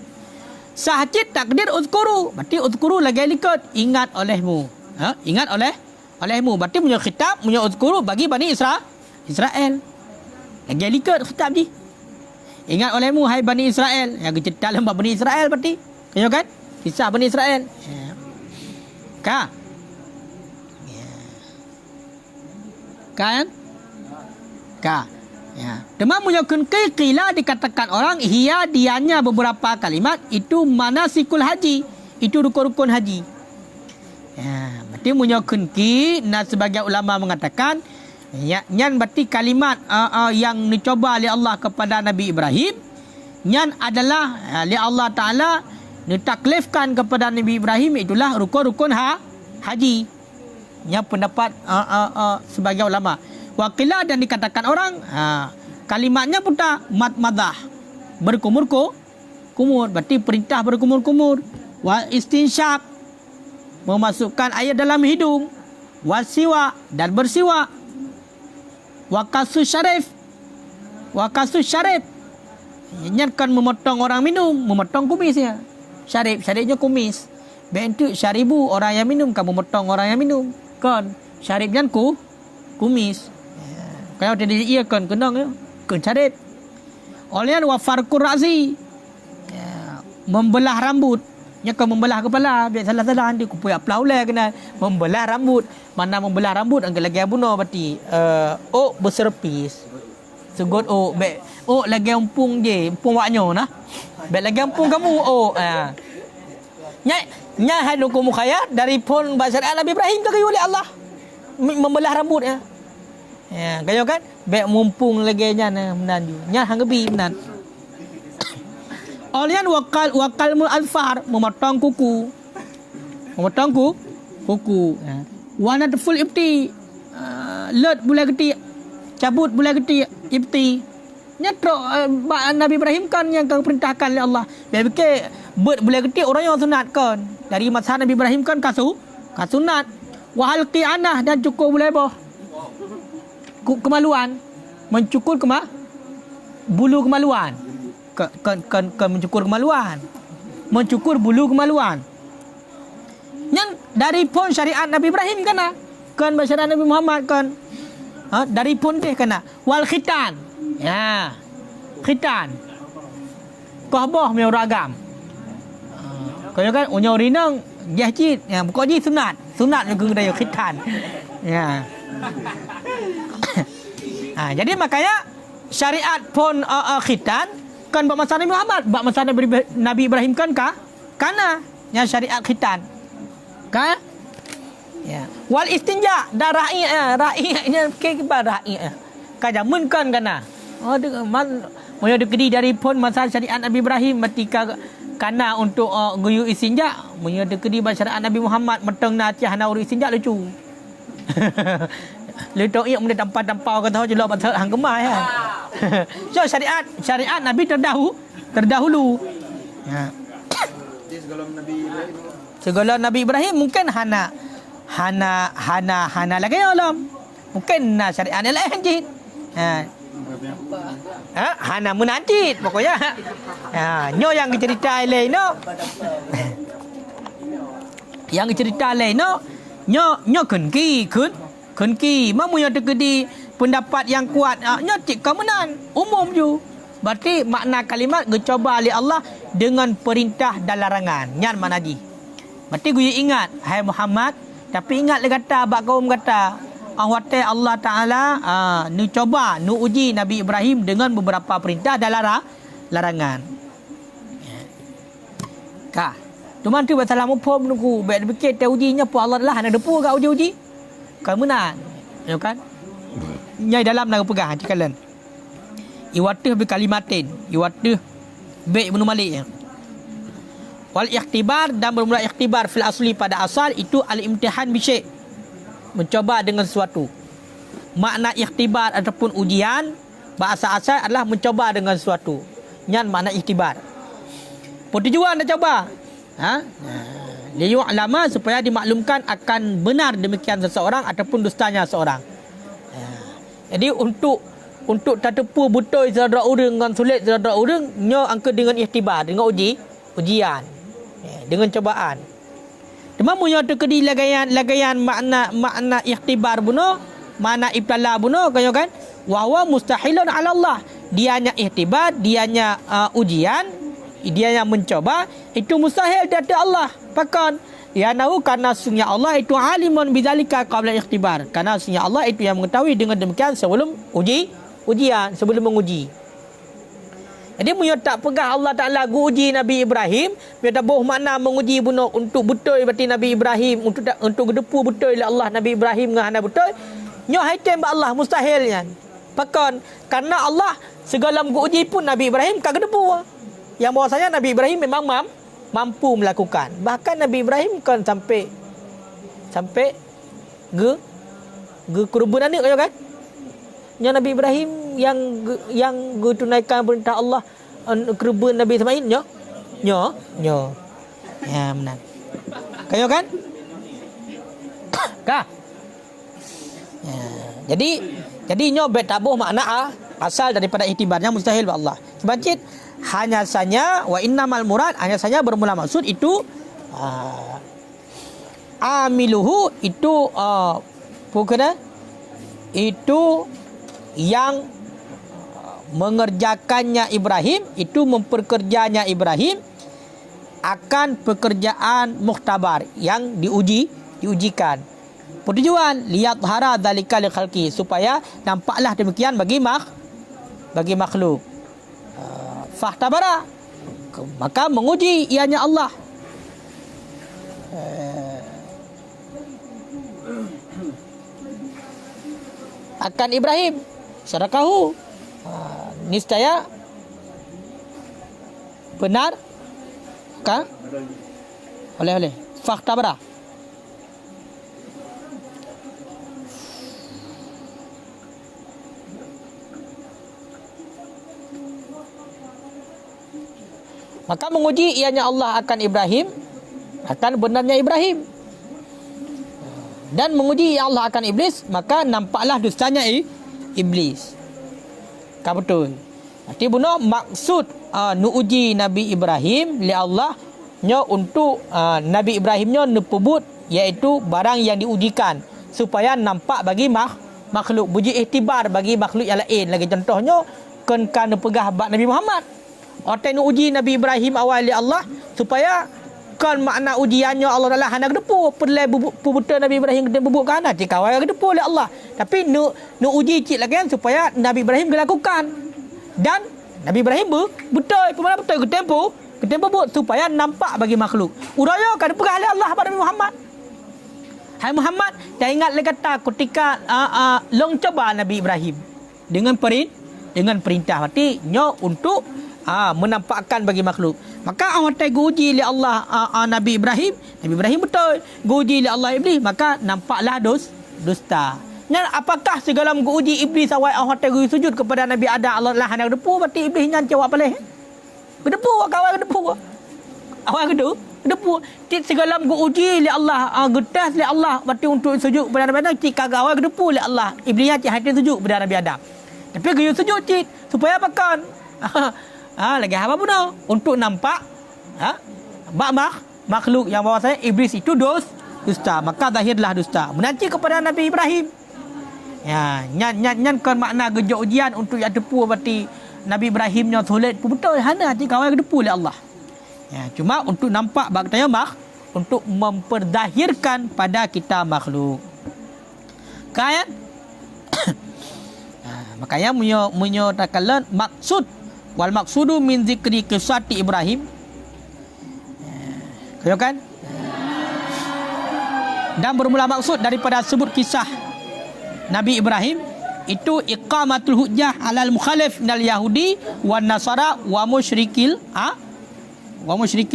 A: Sahcit takdir uzkuru. Berarti uzkuru lagi likut. Ingat olehmu. Ingat olehmu. Berarti punya khitab, punya uzkuru bagi Bani Israel. Lagi likut khitab ni. Ingat olehmu hai Bani Israel. Yang cerita dalam Bani Israel berarti. Tengok kan? Kisah Bani Israel. Kan? Kan? Kan? Ya. Demam menyokun qila dikatakan orang hiya dianya beberapa kalimat itu manasikul haji, itu rukun-rukun haji. Ya, berarti menyokun nah sebagian ulama mengatakan nyan berarti kalimat yang dicoba oleh Allah kepada Nabi Ibrahim, nyan adalah oleh Allah Taala ditaklifkan kepada Nabi Ibrahim, itulah rukun-rukun haji. Yang pendapat sebagian ulama. Wakilah dan dikatakan orang kalimatnya pun tak madah berkumur-kumur, berarti perintah berkumur-kumur. Wa istinsyaq memasukkan air dalam hidung. Wasiwa dan bersiwa. Wakasus syarif ingatkan memotong orang minum, memotong kumis ya. Syarifnya kumis. Bentuk syaribu orang yang minum, kamu memotong orang yang minum. Kan syarifnya kumis. Kalau tidak ia kan kenang ya, kan syarif. Olian wa farqur ra'si. Membelah rambut. Nya kan membelah kepala, biar salah-salah nanti ku puyak plaulai kena membelah rambut. Mana membelah rambut angkat lagi abuno berarti berserpis. Segot lagi umpung je, umpung waknyo nah. Baik lagi umpung kamu nya hai nuku mukhayat dari pun bahasa Nabi Ibrahim ke oleh Allah membelah rambut ya. Ya, kayo kan? Baik mumpung lagi nya menan ju. Nya hanggebi menan. Olian wakal mul alfar memotong kuku. Ya. Wanat full ibti. Let bulai geti. Cabut bulai geti ibti. Nya Nabi Ibrahim kan yang perintahkan oleh Allah. Biar fikir bulai geti orang yang sunat kan. Dari masa Nabi Ibrahim kan kasunat. Wahal qi'anah dan cukur bulai boh. Kemaluan, mencukur bulu kemaluan, mencukur kemaluan, mencukur bulu kemaluan. Yang dari pun syariat Nabi Ibrahim kan syariat Nabi Muhammad kan, dari pun deh kena. Wal khitan, ya, khitan, kohboh meuragam. Kau kan unyo rinang jahjid, ya, bukan je sunat juga dari khitan, ya. Jadi makanya syariat pun khitan kan bak masa Nabi Muhammad, bak masa Nabi Ibrahim kan kana yang syariat khitan kan ya. Wal istinja dan ra'inya ke ra'i kajamun kan kana moyo dikedi dari pun masa syariat Nabi Ibrahim ketika kana untuk guyu istinja moyo dikedi syariat Nabi Muhammad meteng na tiah na uri istinja lucu. Letok ia mulai tampau kata tahu jelok pasal hang gemar ya. So syariat Nabi terdahulu. Ya. Segala Nabi Ibrahim mungkin hana lagi alam. Mungkin syariat lain je. Ha. Hana menantit pokoknya. Nyo yang cerita lain no. Yang cerita lain no. Nyo kun ki mamu yang terkedi pendapat yang kuat. Nyo cik kemenan umum ju. Berarti makna kalimat gecoba oleh Allah dengan perintah dan larangan. Nyan mana ji. Berarti gue ingat hai Muhammad, tapi ingat le kata bak kaum kata Allah Taala nu coba nu uji Nabi Ibrahim dengan beberapa perintah dan larangan. Ka. Tuman tu masalah mupom nunggu baik fikir teh ujinya pu Allah lah nak depu gak uji. Kemenan. Ya kan? Nyai dalam nak pegang cikalan. Iwatih berkalimatin. Iwatih baik menu malik. Wal ikhtibar dan bermula ikhtibar fil asli pada asal itu al-imtihan bisyai. Mencoba dengan sesuatu. Makna ikhtibar ataupun ujian bahasa asal adalah mencoba dengan sesuatu. Nyan makna ikhtibar. Tujuan nak coba. Liyu'lama supaya dimaklumkan akan benar demikian seseorang ataupun dustanya seseorang. Jadi untuk tatepu betul saudara orang dengan sulit saudara orang nyo angka dengan ikhtibar, dengan ujian, dengan cobaan. Demam punya terkedi lagayan makna ikhtibar buno, makna ibtala buno kayo kan? Wa huwa mustahilun 'ala Allah. Dianya ikhtibar, dianya ujian, dianya mencoba, itu mustahil di hadapan Allah. Pakan ya nahu karena sungguh Allah itu alimun bidzalika qabla ikhtibar. Karena sungguh Allah itu yang mengetahui dengan demikian sebelum ujian, sebelum menguji. Jadi punya tak pegah Allah Ta'ala uji Nabi Ibrahim, punya tak boh makna menguji bunuh untuk betul berarti Nabi Ibrahim, untuk gedepu betul oleh Allah Nabi Ibrahim dengan betul. Nyo haitem ba Allah mustahilnya. Pakan karena Allah segala uji pun Nabi Ibrahim kagak gedepu. Yang bahasanya Nabi Ibrahim memang mampu melakukan. Bahkan Nabi Ibrahim kan sampai kerubunan ni kan? Yang Nabi Ibrahim yang tunaikan perintah Allah kerubun Nabi Ismail nyo. Ya benar. Kayo kan? Kah? Ya. Jadi nyo bet tabuh makna asal daripada iktibarnya mustahil ba Allah. Sebab hanya saja wa innamal murad hanya saja bermula maksud itu amiluhu itu bukan itu yang mengerjakannya Ibrahim itu memperkerjanya Ibrahim akan pekerjaan mukhtabar yang diujikan. Tujuan lihat hara dzalika li khalqi supaya nampaklah demikian bagi makhluk. Fahtabara maka menguji ianya Allah. Akan Ibrahim sarakahu niscaya benar kan? Oleh fahtabara. Maka menguji ianya Allah akan Ibrahim, akan benarnya Ibrahim. Dan menguji Allah akan iblis, maka nampaklah dustanya iblis. Kan betul. Nanti buno maksud nu uji Nabi Ibrahim li Allah nyo untuk Nabi Ibrahimnya nepebut iaitu barang yang diujikan supaya nampak bagi makhluk, buji iktibar bagi makhluk yang lain. Lagi contohnya kan pegah bab Nabi Muhammad. Orang nu uji Nabi Ibrahim awal li Allah supaya kan makna ujiannya Allah Taala hendak depu perlai bubuta Nabi Ibrahim kita bubuk kan cik awal depu oleh Allah. Tapi nu uji cik lagi supaya Nabi Ibrahim dilakukan. Dan Nabi Ibrahim betul pemana betul ke tempo buat supaya nampak bagi makhluk. Uraya kan pegah oleh Allah pada Nabi Muhammad. Hai Muhammad, dah ingat le kata ketika long coba Nabi Ibrahim dengan perintah berarti nyo untuk menampakkan bagi makhluk. Maka awak uji oleh Allah Nabi Ibrahim betul uji oleh Allah iblis, maka nampaklah dusta. Dan apakah segala uji iblis awak sujud kepada Nabi Adam Allah lah hendak depu berarti iblis nyan jawab boleh. Gedepu kawan gedepu. Awak gedepu segala uji oleh Allah getas oleh Allah berarti untuk sujud kepada Nabi Adam cik kagak awak gedepu oleh Allah iblis nyan cik hati sujud kepada Nabi Adam. Tapi gaya sujud cik supaya makan. Lagi apa pun untuk nampak makhluk yang bahawasanya iblis itu dusta, maka zahirlah dusta menanti kepada Nabi Ibrahim. Ya, nyan kan makna gejok ujian untuk yang depu berarti Nabi Ibrahimnya solid pun betul hana hati kawan yang depu oleh Allah. Ya, cuma untuk nampak baktanya untuk memperdahirkan pada kita makhluk. Kan? Makanya munyo takalan maksud wal maksudu min zikri qissati Ibrahim. Kau kan? Dan bermula maksud daripada sebut kisah Nabi Ibrahim itu iqamatul hujjah alal mukhalif minal yahudi wan nasara wa musyrikil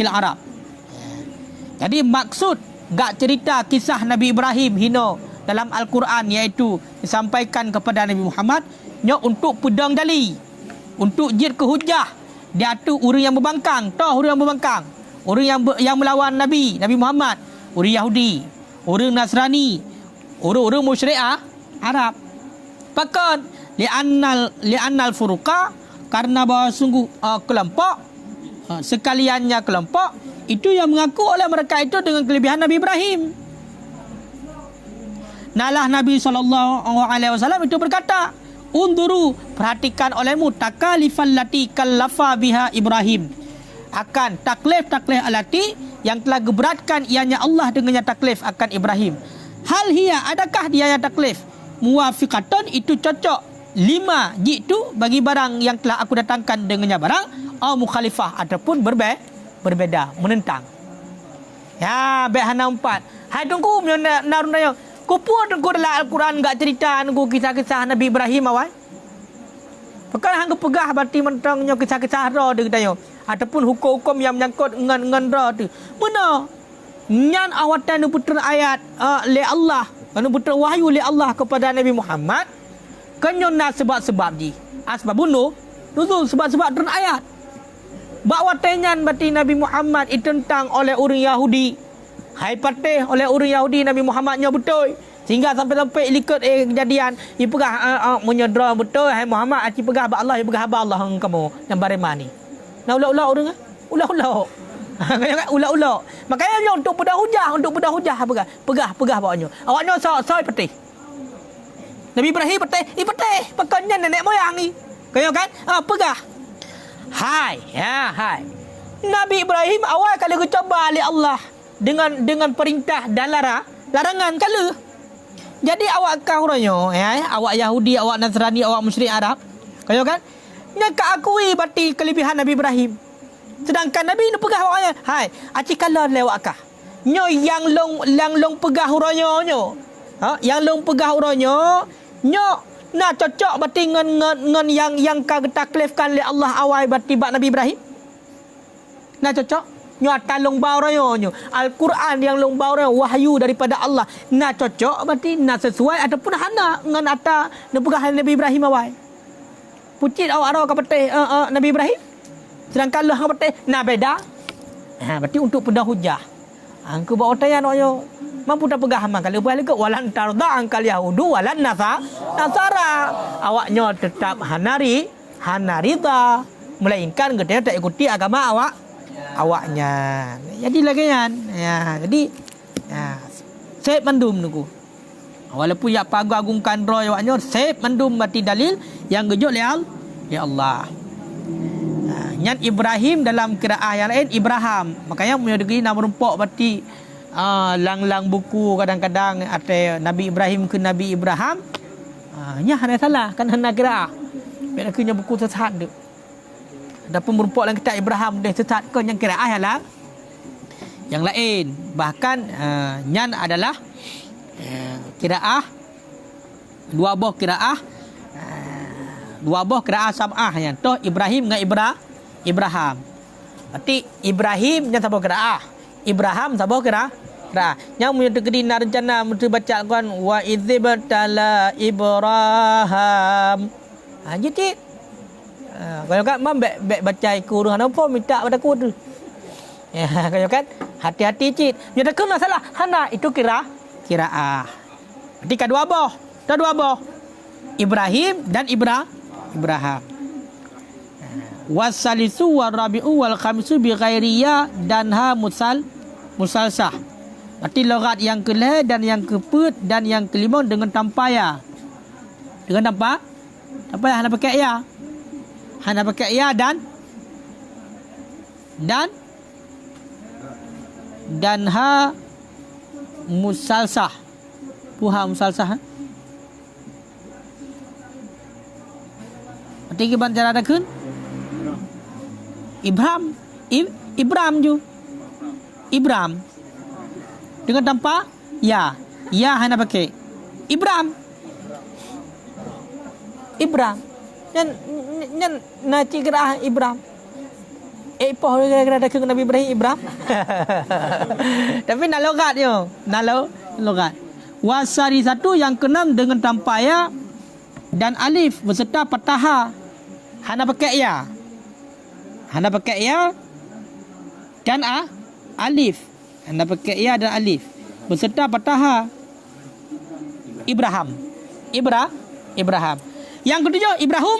A: Arab. Jadi maksud gak cerita kisah Nabi Ibrahim hino dalam Al-Quran iaitu disampaikan kepada Nabi Muhammad nya untuk pedang dali, untuk jid ke hujjah. Dia tu orang yang membangkang, orang yang membangkang, orang yang melawan Nabi Muhammad, orang Yahudi, orang Nasrani, orang musyrik Arab. Bahkan li'annal furuqa, karena bahawa sungguh kelompok sekaliannya kelompok itu yang mengaku oleh mereka itu dengan kelebihan Nabi Ibrahim. Nalah Nabi SAW itu berkata, unduru, perhatikan olehmu takalifal lati kallafa biha Ibrahim, akan taklif alati yang telah geberatkan ianya Allah dengannya taklif akan Ibrahim. Hal hiya, adakah dia yang taklif muwafiqatan, itu cocok lima jitu bagi barang yang telah aku datangkan dengannya barang, atau mukhalifah ataupun berbeda menentang. Ya, behana 4. Hai tunggu narunaya. Kupur tunggu dalam Al-Quran enggak cerita tunggu kisah-kisah Nabi Ibrahim awal. Bukan hang pegah berarti mentangnya kisah-kisah ro de katanya ataupun hukum-hukum yang menyangkut dengan ro tu. Mana? Nyan awatan putra ayat li Allah, anu putra wahyu li Allah kepada Nabi Muhammad. Kenyona sebab-sebab di. Asbab bunuh nuzul sebab-sebab turun ayat. Bakwatenyan berarti Nabi Muhammad ditentang oleh orang Yahudi. Hai patih oleh orang Yahudi Nabi Muhammadnya betul. Sehingga sampai ikut kejadian. Ia pegah menyedera betul. Hai Muhammad, aci pegah abad Allah. Ia pegah abad Allah kamu. Yang barema ni. Nah ulah-ulah orang. Ulah-ulah. Ulah-ulah. Makanya untuk pedah hujah. Pegah bawahnya. Awaknya soal patih. Nabi Ibrahim patih. Patih. Pekanya nenek moyang ni. Kaya kan? Pegah. Hai. Nabi Ibrahim awal kali kecoba oleh Allah. Dengan perintah dan larangan kala. Jadi awak kauranyo awak Yahudi, awak Nasrani, awak musyrik Arab, kaya kan? Nya akui berarti kelebihan Nabi Ibrahim. Sedangkan Nabi ni pegah awaknya. Hai, aci kala lewat kah? Nyo yang long pegah uranyo nyo. Yang long pegah uranyo nyo nah cocok berarti dengan yang taklifkan oleh Allah awal berarti bak Nabi Ibrahim. Nah cocok. Nyo atalong bauranya nyo Al-Quran yang long bauranya wahyu daripada Allah. Nah cocok berarti nah sesuai ataupun hana dengan ata nepegahan Nabi Ibrahim awal. Pucit awak arah kapatih Nabi Ibrahim. Sedangkan Allah kapatih nah beda. Berarti untuk pedah hujah. Angku bawa tayan awaknya mampu tak pegah aman kalau balik ke walan tarda angkal yahudu walan nasara. Awaknya tetap hanarita melainkan katanya tak ikuti agama awaknya. Jadi lagi kan. Ya, jadi sep mandum nuku. Walaupun ya pagu-agungkan roh awaknya sep mandum berarti dalil yang gejok ya Allah. Nyan Ibrahim dalam qiraah yang lain Ibrahim. Makanya punya degree nama rumpuk berarti lang buku kadang-kadang ada Nabi Ibrahim ke Nabi Ibrahim. Nya hana salah kan hana qiraah. Biar akunya buku sesat tu. Adapun merupakan dalam kitab Ibrahim dia sesat ke yang qiraah ialah yang lain. Bahkan nyan adalah qiraah dua buah qiraah sab'ah yang tu Ibrahim dengan Ibrahim. Berarti Ibrahim yang sabah qiraah, Ibrahim sabah qiraah. Yang punya tegedi nak rencana mesti baca kan wa idzibtala Ibrahim. Jadi kalau kan baca Quran apa minta pada aku tu. Ya, kalau kan hati-hati cik. Dia tak kena salah. Hana itu qiraah. Berarti dua boh. Ibrahim dan Ibrahim. Wasalisu warabi'u wal khamisu bi ghairi ya dan ha musalsah. Berarti logat yang kelih dan yang keput dan yang kelima dengan tanpa ya. Dengan tanpa ya hana pakai ya. Hana pakai ya dan ha musalsah. Puha musalsah. Berarti kita cara ada kun Ibrahim ju. Ibrahim dengan tanpa ya. Ya hana pakai Ibrahim. Nyan na cigrah Ibrahim. Poh kira-kira ada ke Nabi Ibrahim Ibrahim. Tapi nak logat yo. Logat. Wasari satu yang keenam dengan tanpa ya dan alif beserta patah. Hana pakai ya. Hana pakai ya dan alif. Hana pakai ya dan alif beserta patah. Ibrahim. Yang ketujuh Ibrahim.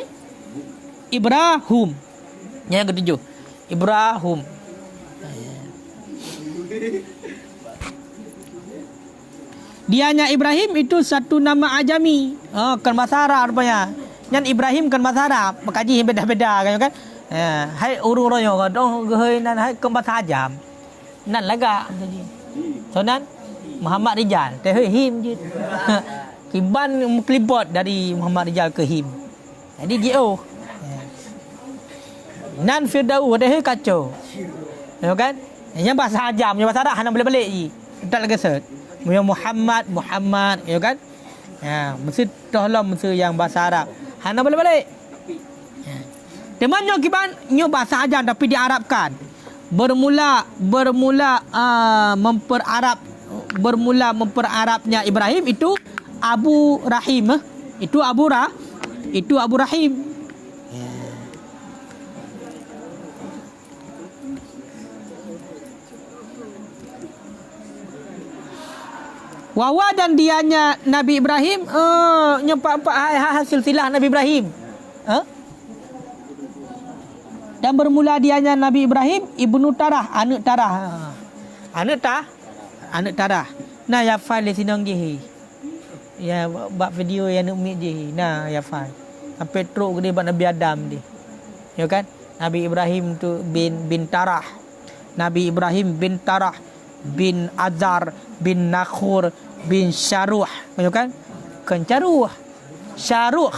A: Yang ketujuh Ibrahim. Dianya Ibrahim itu satu nama ajami. Kan bahasa Arab rupanya. Yang Ibrahim kan bahasa Arab. Makaji beda-beda kan. Hai urung royo kan dong gehoi nan hai ke bahasa ajam. Nan laga. So nan Muhammad Rijal teh him je. Kiban kelibot dari Muhammad Rijal ke him. Jadi dia nan Firdaus teh kacau. Ya kan? Yang bahasa ajam, yang bahasa Arab hana boleh balik je. Tak lagi set. Muhammad, ya kan? Ya, mesti tolong mesti yang bahasa Arab. Hana boleh balik. Temannya kiban nyo bahasa ajam tapi diarabkan. Bermula memperarabnya Ibrahim itu Abu Rahim. Itu Abu Rahim. Wawa dan dianya Nabi Ibrahim nyempak hasil silah Nabi Ibrahim. Dan bermula dianya Nabi Ibrahim Ibnu Tarah, anak Tarah. Anak Tarah. Nah ya file sinong je. Ya buat video yang nak je. Nah ya file. Sampai teruk gede buat Nabi Adam dia. Ya kan? Nabi Ibrahim tu bin Tarah. Nabi Ibrahim bin Tarah bin Azar bin Nakhur bin Syaruh. Ya kan? Kencaruh. Syaruh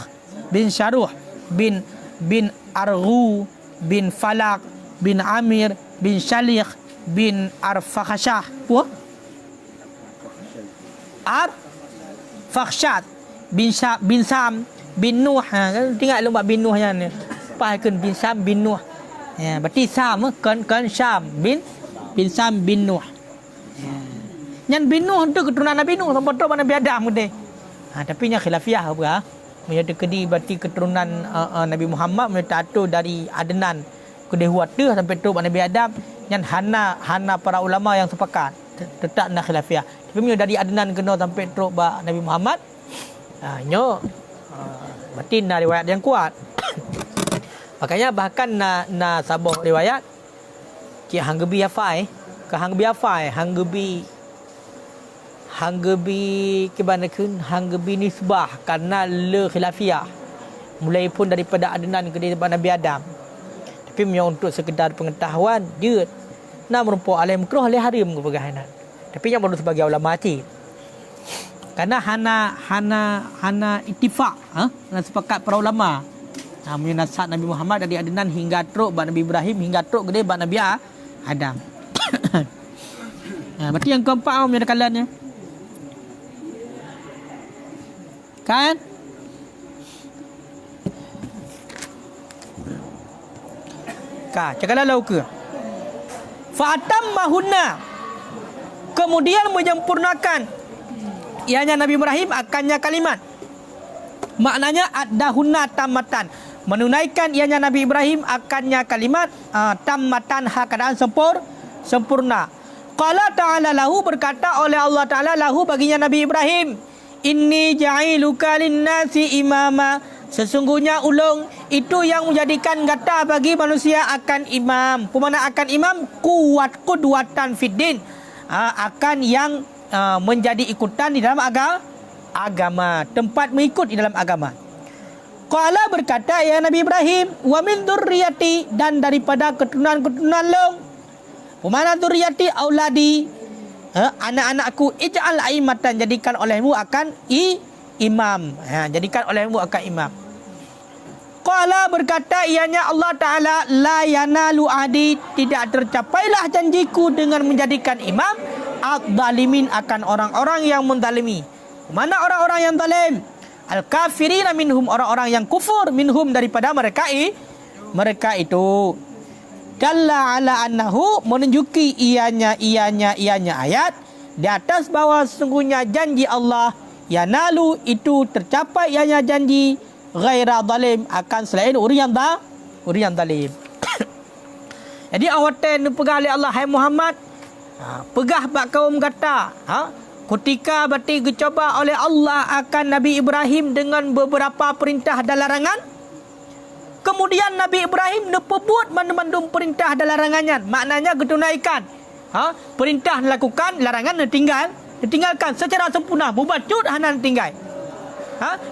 A: bin Arghu bin Falak bin Amir bin Shalikh bin Arfakhashah. Fakhshat bin Sam bin Nuh. Tengok lomba bin Nuh yang ni. Pahkan bin Sam bin Nuh. Ya, berarti Sam kan Syam bin Sam bin Nuh. Yang bin Nuh tu keturunan Nabi Nuh sampai tu Nabi Adam gede. Tapi nya khilafiyah apa? Menyata kedi berarti keturunan Nabi Muhammad menyata atur dari Adnan ke Dewata sampai tu Nabi Adam yang hana para ulama yang sepakat tetap nak khilafiyah. Tapi menyata dari Adnan kena sampai tu Nabi Muhammad berarti na riwayat yang kuat. Makanya bahkan na sabah riwayat ki hanggebi hafai ke hanggebi kebanakan hanggebi nisbah karena le khilafiyah mulai pun daripada Adnan ke Nabi Adam. Tapi untuk sekedar pengetahuan dia nak merupakan alim makruh alim haram ke pergahanan. Tapi yang perlu sebagai ulama cik karena hana ittifaq hana sepakat para ulama punya nasab Nabi Muhammad dari Adnan hingga teruk Nabi Ibrahim hingga teruk gede Nabi Adam. Berarti yang keempat punya kalannya kan cakap lalu ke fa'atammahunna kemudian menyempurnakan ianya Nabi Ibrahim akannya kalimat maknanya addahunna tamatan menunaikan ianya Nabi Ibrahim akannya kalimat tamatan keadaan sempurna. Qala ta'ala lahu berkata oleh Allah Ta'ala lahu baginya Nabi Ibrahim inni ja'iluka linnasi imama Sesungguhnya ulung itu yang menjadikan gata bagi manusia akan imam. Pemana akan imam kuat qudwatan fiddin. Akan yang menjadi ikutan di dalam agama, tempat mengikut di dalam agama. Qala berkata ya Nabi Ibrahim, wa min dzurriyyati, dan daripada keturunan-keturunan long. Pemana dzurriyyati auladi, anak-anakku, ij'al aimatan, jadikan olehmu akan imam. Jadikan olehmu akan imam. Qala berkata ianya Allah Ta'ala, la yanalu ahdi, tidak tercapailah janjiku dengan menjadikan imam ad-zalimin, akan orang-orang yang menzalimi. Mana orang-orang yang zalim? Al-kafirina minhum, orang-orang yang kufur, minhum daripada mereka itu. Dalla ala annahu, menunjuki ianya ayat di atas bahwa sesungguhnya janji Allah yanalu itu tercapai ianya janji ghaira zalim, akan selain orang yang zalim. Jadi awaten pegah oleh Allah, hai Muhammad, pegah bak kaum kata, ketika berarti dicoba oleh Allah akan Nabi Ibrahim dengan beberapa perintah dan larangan. Kemudian Nabi Ibrahim nepebut mandum perintah dan larangannya. Maknanya getunaikan. Perintah lakukan, larangan ditinggalkan secara sempurna. Mubacut hanan tinggal.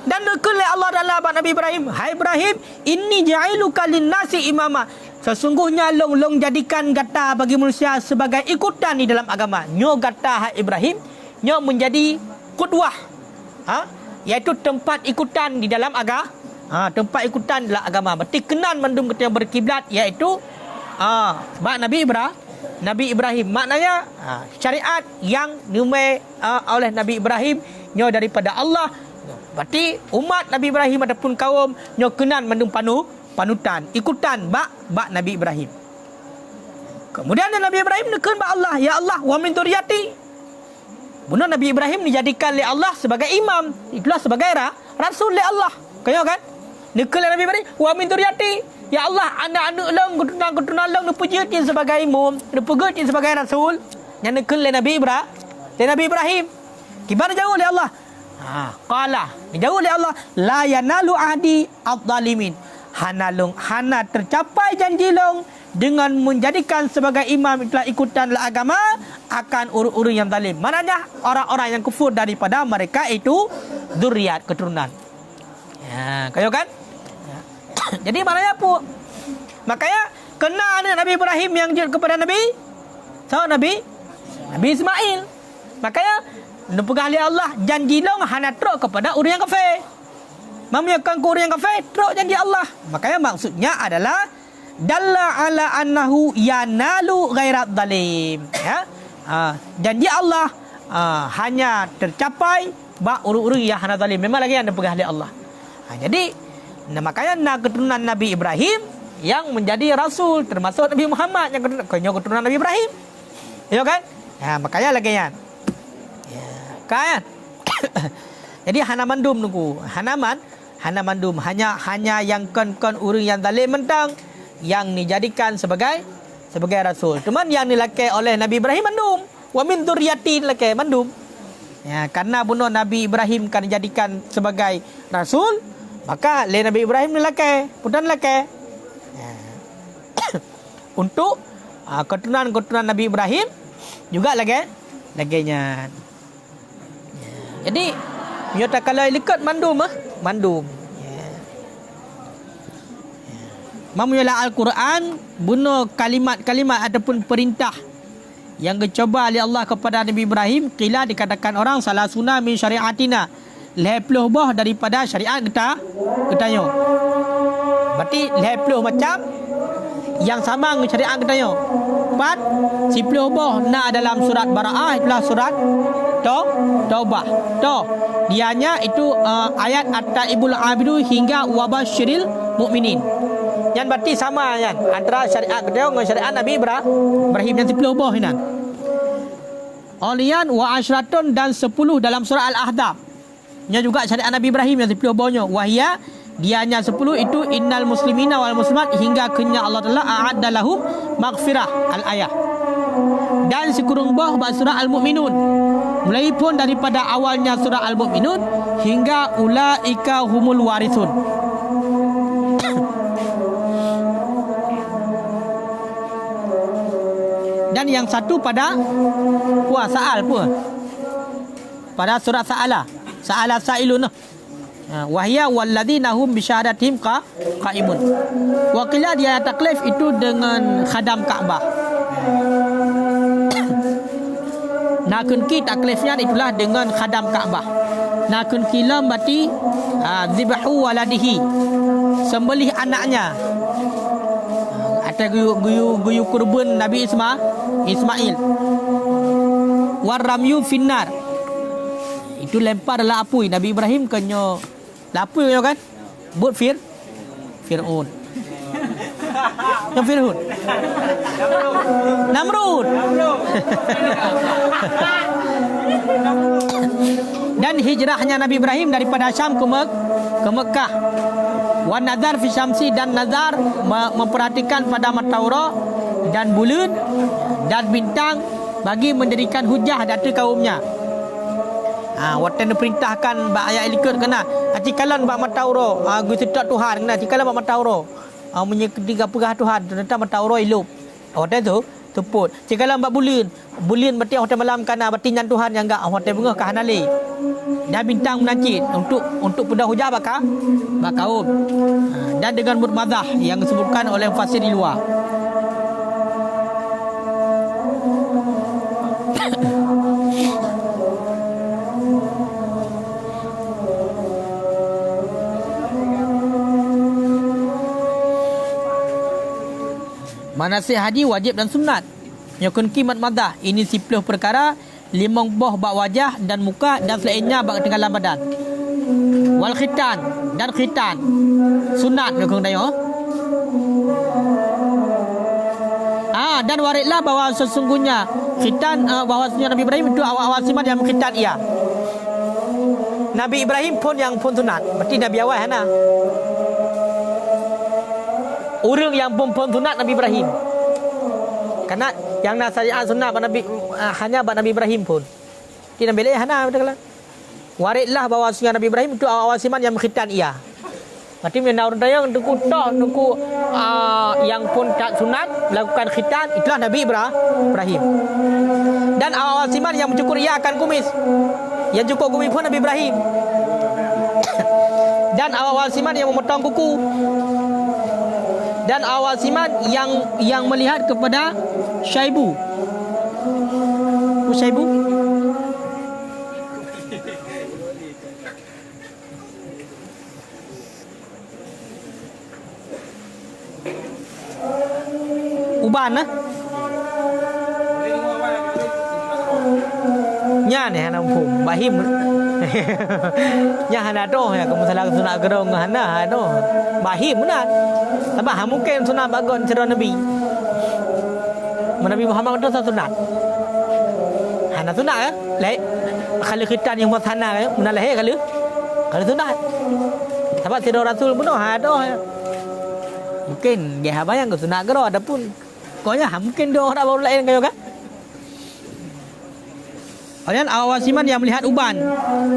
A: Dan oleh Allah dalam Nabi Ibrahim, hai Ibrahim, inni ja'iluka linnasi imama. Sesungguhnya long jadikan gata bagi manusia sebagai ikutan di dalam agama. Nyo gata hai Ibrahim, nyo menjadi qudwah. Iaitu tempat ikutan di dalam agama. Tempat ikutan dalam agama. Berarti kenan mandum ketika berkiblat, iaitu Nabi Ibrahim. Maknanya syariat yang numai oleh Nabi Ibrahim nyo daripada Allah. Berarti umat Nabi Ibrahim ataupun kaum nyo kenan mandum panutan, ikutan bak Nabi Ibrahim. Kemudian Nabi Ibrahim nekun bak Allah, ya Allah wa min dzurriyyati. Benar Nabi Ibrahim dijadikan oleh Allah sebagai imam, itulah sebagai rasul oleh Allah. Kaya kan? Nekun Nabi Ibrahim wa min dzurriyyati. Ya Allah, anak-anak long, keturunan long dipujikan sebagai imam, dipujikan sebagai rasul. Yang nekun oleh Nabi Ibrahim. Gimana jauh oleh Allah? Qala, dijauh oleh Allah, la yanalu ahdi adh-dhalimin. Hana tercapai janji long dengan menjadikan sebagai imam itulah ikutan agama akan orang-orang yang zalim. Maknanya orang-orang yang kufur daripada mereka itu dzurriyyat, keturunan. Kayo kan? Jadi maknanya apa? Makanya kena anak Nabi Ibrahim yang kepada Nabi Ismail. Makanya nepegah oleh Allah janji long hana truk kepada orang yang kafir. Memuliakan orang yang kafir truk janji Allah. Makanya maksudnya adalah dalla ala annahu yanalu ghairat zalim. Janji Allah hanya tercapai bak urus-urus yang hana zalim. Memang lagi yang nepegah oleh Allah. Jadi makanya keturunan Nabi Ibrahim yang menjadi rasul, termasuk Nabi Muhammad yang keturunan Nabi Ibrahim. Ya kan? Makanya lagi kan. Kan? Jadi hana mandum nunggu. Hana mandum hanya yang kon urang yang zalim mentang yang dijadikan sebagai rasul. Cuman yang dilakai oleh Nabi Ibrahim mandum. Wa min dzurriyyati lakai mandum. Karena bunuh Nabi Ibrahim kan dijadikan sebagai rasul, maka le Nabi Ibrahim dilakai, putan lakai. Untuk keturunan Nabi Ibrahim juga lagainya. Jadi nyata kalau likat mandum. Mamulah Al-Quran bunuh kalimat-kalimat ataupun perintah yang dicoba oleh Allah kepada Nabi Ibrahim, qila dikatakan orang salah sunnah min syariatina, 70 bah daripada syariat kita. Berarti 70 macam yang sama dengan syariat kita. 10 bah na dalam surat Bara'ah, itulah surat Taubah. Dianya itu ayat at-taibul abidu hingga wabasyiril mukminin. Yang berarti sama kan antara syariat kita dengan syariat Nabi Ibrahim yang 10 bah ini. Olian wa asyratun dan 10 dalam surah Al-Ahzab. Nya juga syariat Nabi Ibrahim yang 10 bahnya. Wahia dianya 10 itu innal muslimina wal muslimat hingga kenya Allah Taala a'adda lahum maghfirah al-ayah. Dan sekurang bah surah Al-Mu'minun. Mulai pun daripada awalnya surah Al-Mu'minun hingga ulaika humul warithun. Dan yang satu pada Sa'al pun. Pada surat Sa'ala sa'ilun. Wahya walladzina hum bi syahadatihim qaimun. Wakila dia taklif itu dengan khadam Kaabah. Nakun ki taklifnya itulah dengan khadam Kaabah. Nakun kila berarti zibahu waladihi, sembelih anaknya. Atau guyu kurban Nabi Ismail. Waramyu finnar, itu lempar dalam api. Nabi Ibrahim kenyo lapui kan? Buat Fir'aun. Yang Fir'aun. Namrud. Dan hijrahnya Nabi Ibrahim daripada Syam ke Mekah. Wan nazar fi syamsi, dan nazar memperhatikan pada matahari dan bulan dan bintang bagi mendirikan hujah data kaumnya. Watan perintahkan ba ayat ikut kena. Cikalan ba matahari, Gusti Tuhan kena cikalan ba matahari. Menyediakan pegah Tuhan tentang matahari hidup. Watan tu teput. Cikalan ba bulan berarti watan malam kana berarti nyan Tuhan yang enggak watan bengah kahanali. Dan bintang menancit untuk pedah hujah kaum. Dan dengan mutmadah yang disebutkan oleh fasir di luar. Manasik haji wajib dan sunat. Yakun kimat madah, ini 10 perkara, 5 boh bak wajah dan muka dan selainnya bak ketinggalan badan. Wal khitan, dan khitan sunat yakun dayo. Dan waridlah bahawa sesungguhnya khitan, bahawa Nabi Ibrahim itu awal-awal siman yang khitan ia. Nabi Ibrahim pun yang pun sunat. Berarti Nabi awal hana. Orang yang pun sunat Nabi Ibrahim. Karena yang nasihat sunat Nabi hanya Nabi Ibrahim pun. Kita Nabi hana betul. Waridlah bahawa Nabi Ibrahim itu awal siman yang khitan ia. Berarti menawar dayang nuku yang pun tak sunat melakukan khitan, itulah Nabi Ibrahim. Dan awal siman yang mencukur ia akan kumis. Yang cukur kumis pun Nabi Ibrahim. Dan awal siman yang memotong kuku. Dan awal siman yang melihat kepada syaibu. Syaibu? Uban lah. Nya ni hana pun bahim. Nya hana doh ya kamu salah sunat gerong hana doh. Bahim benar. Sebab mungkin sunat bagon cerita Nabi. Nabi Muhammad itu sunat. Hana sunat kan? Lai kalau kita yang buat hana kan, mana lahir kalau sunat. Sebab cerita Rasul pun ada. Mungkin dia bayang ke sunat gerong adapun pokoknya mungkin dia orang baru lain kayo kan. Kemudian awal siman yang melihat uban.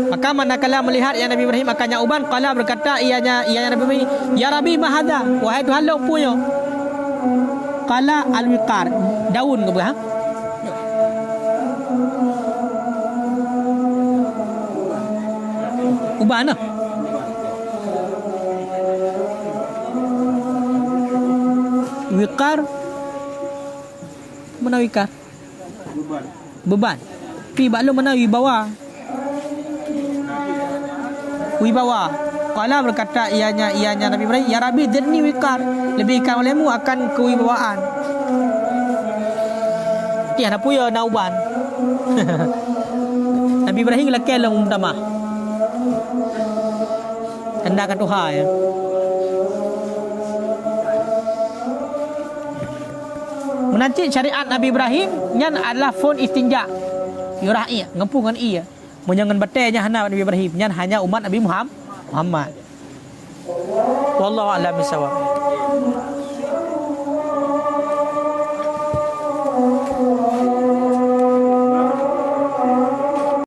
A: Maka manakala melihat yang Nabi Ibrahim akannya uban, qala berkata ianya Nabi Ibrahim, ya Rabbi ma hadza? Wahai Tuhan lo punya. Qala al-wiqar, daun ke bukan? Uban lah. Wiqar mana wikar? Beban. Pi balu mana wibawa? Wibawa. Qala berkata ianya Nabi Ibrahim, ya Rabbi zidni wikar, lebihkan olehmu akan kewibawaan. Tiada puya nauban. Nabi Ibrahim laki long tamah. Anda kata Tuhan ya. Menancik syariat Nabi Ibrahim nyan adalah fon istinja. Yura'i ngempungan iya. Menyangan batenya hana Nabi Ibrahim nyan hanya umat Nabi Muhammad. Wallahu a'lam bishawab.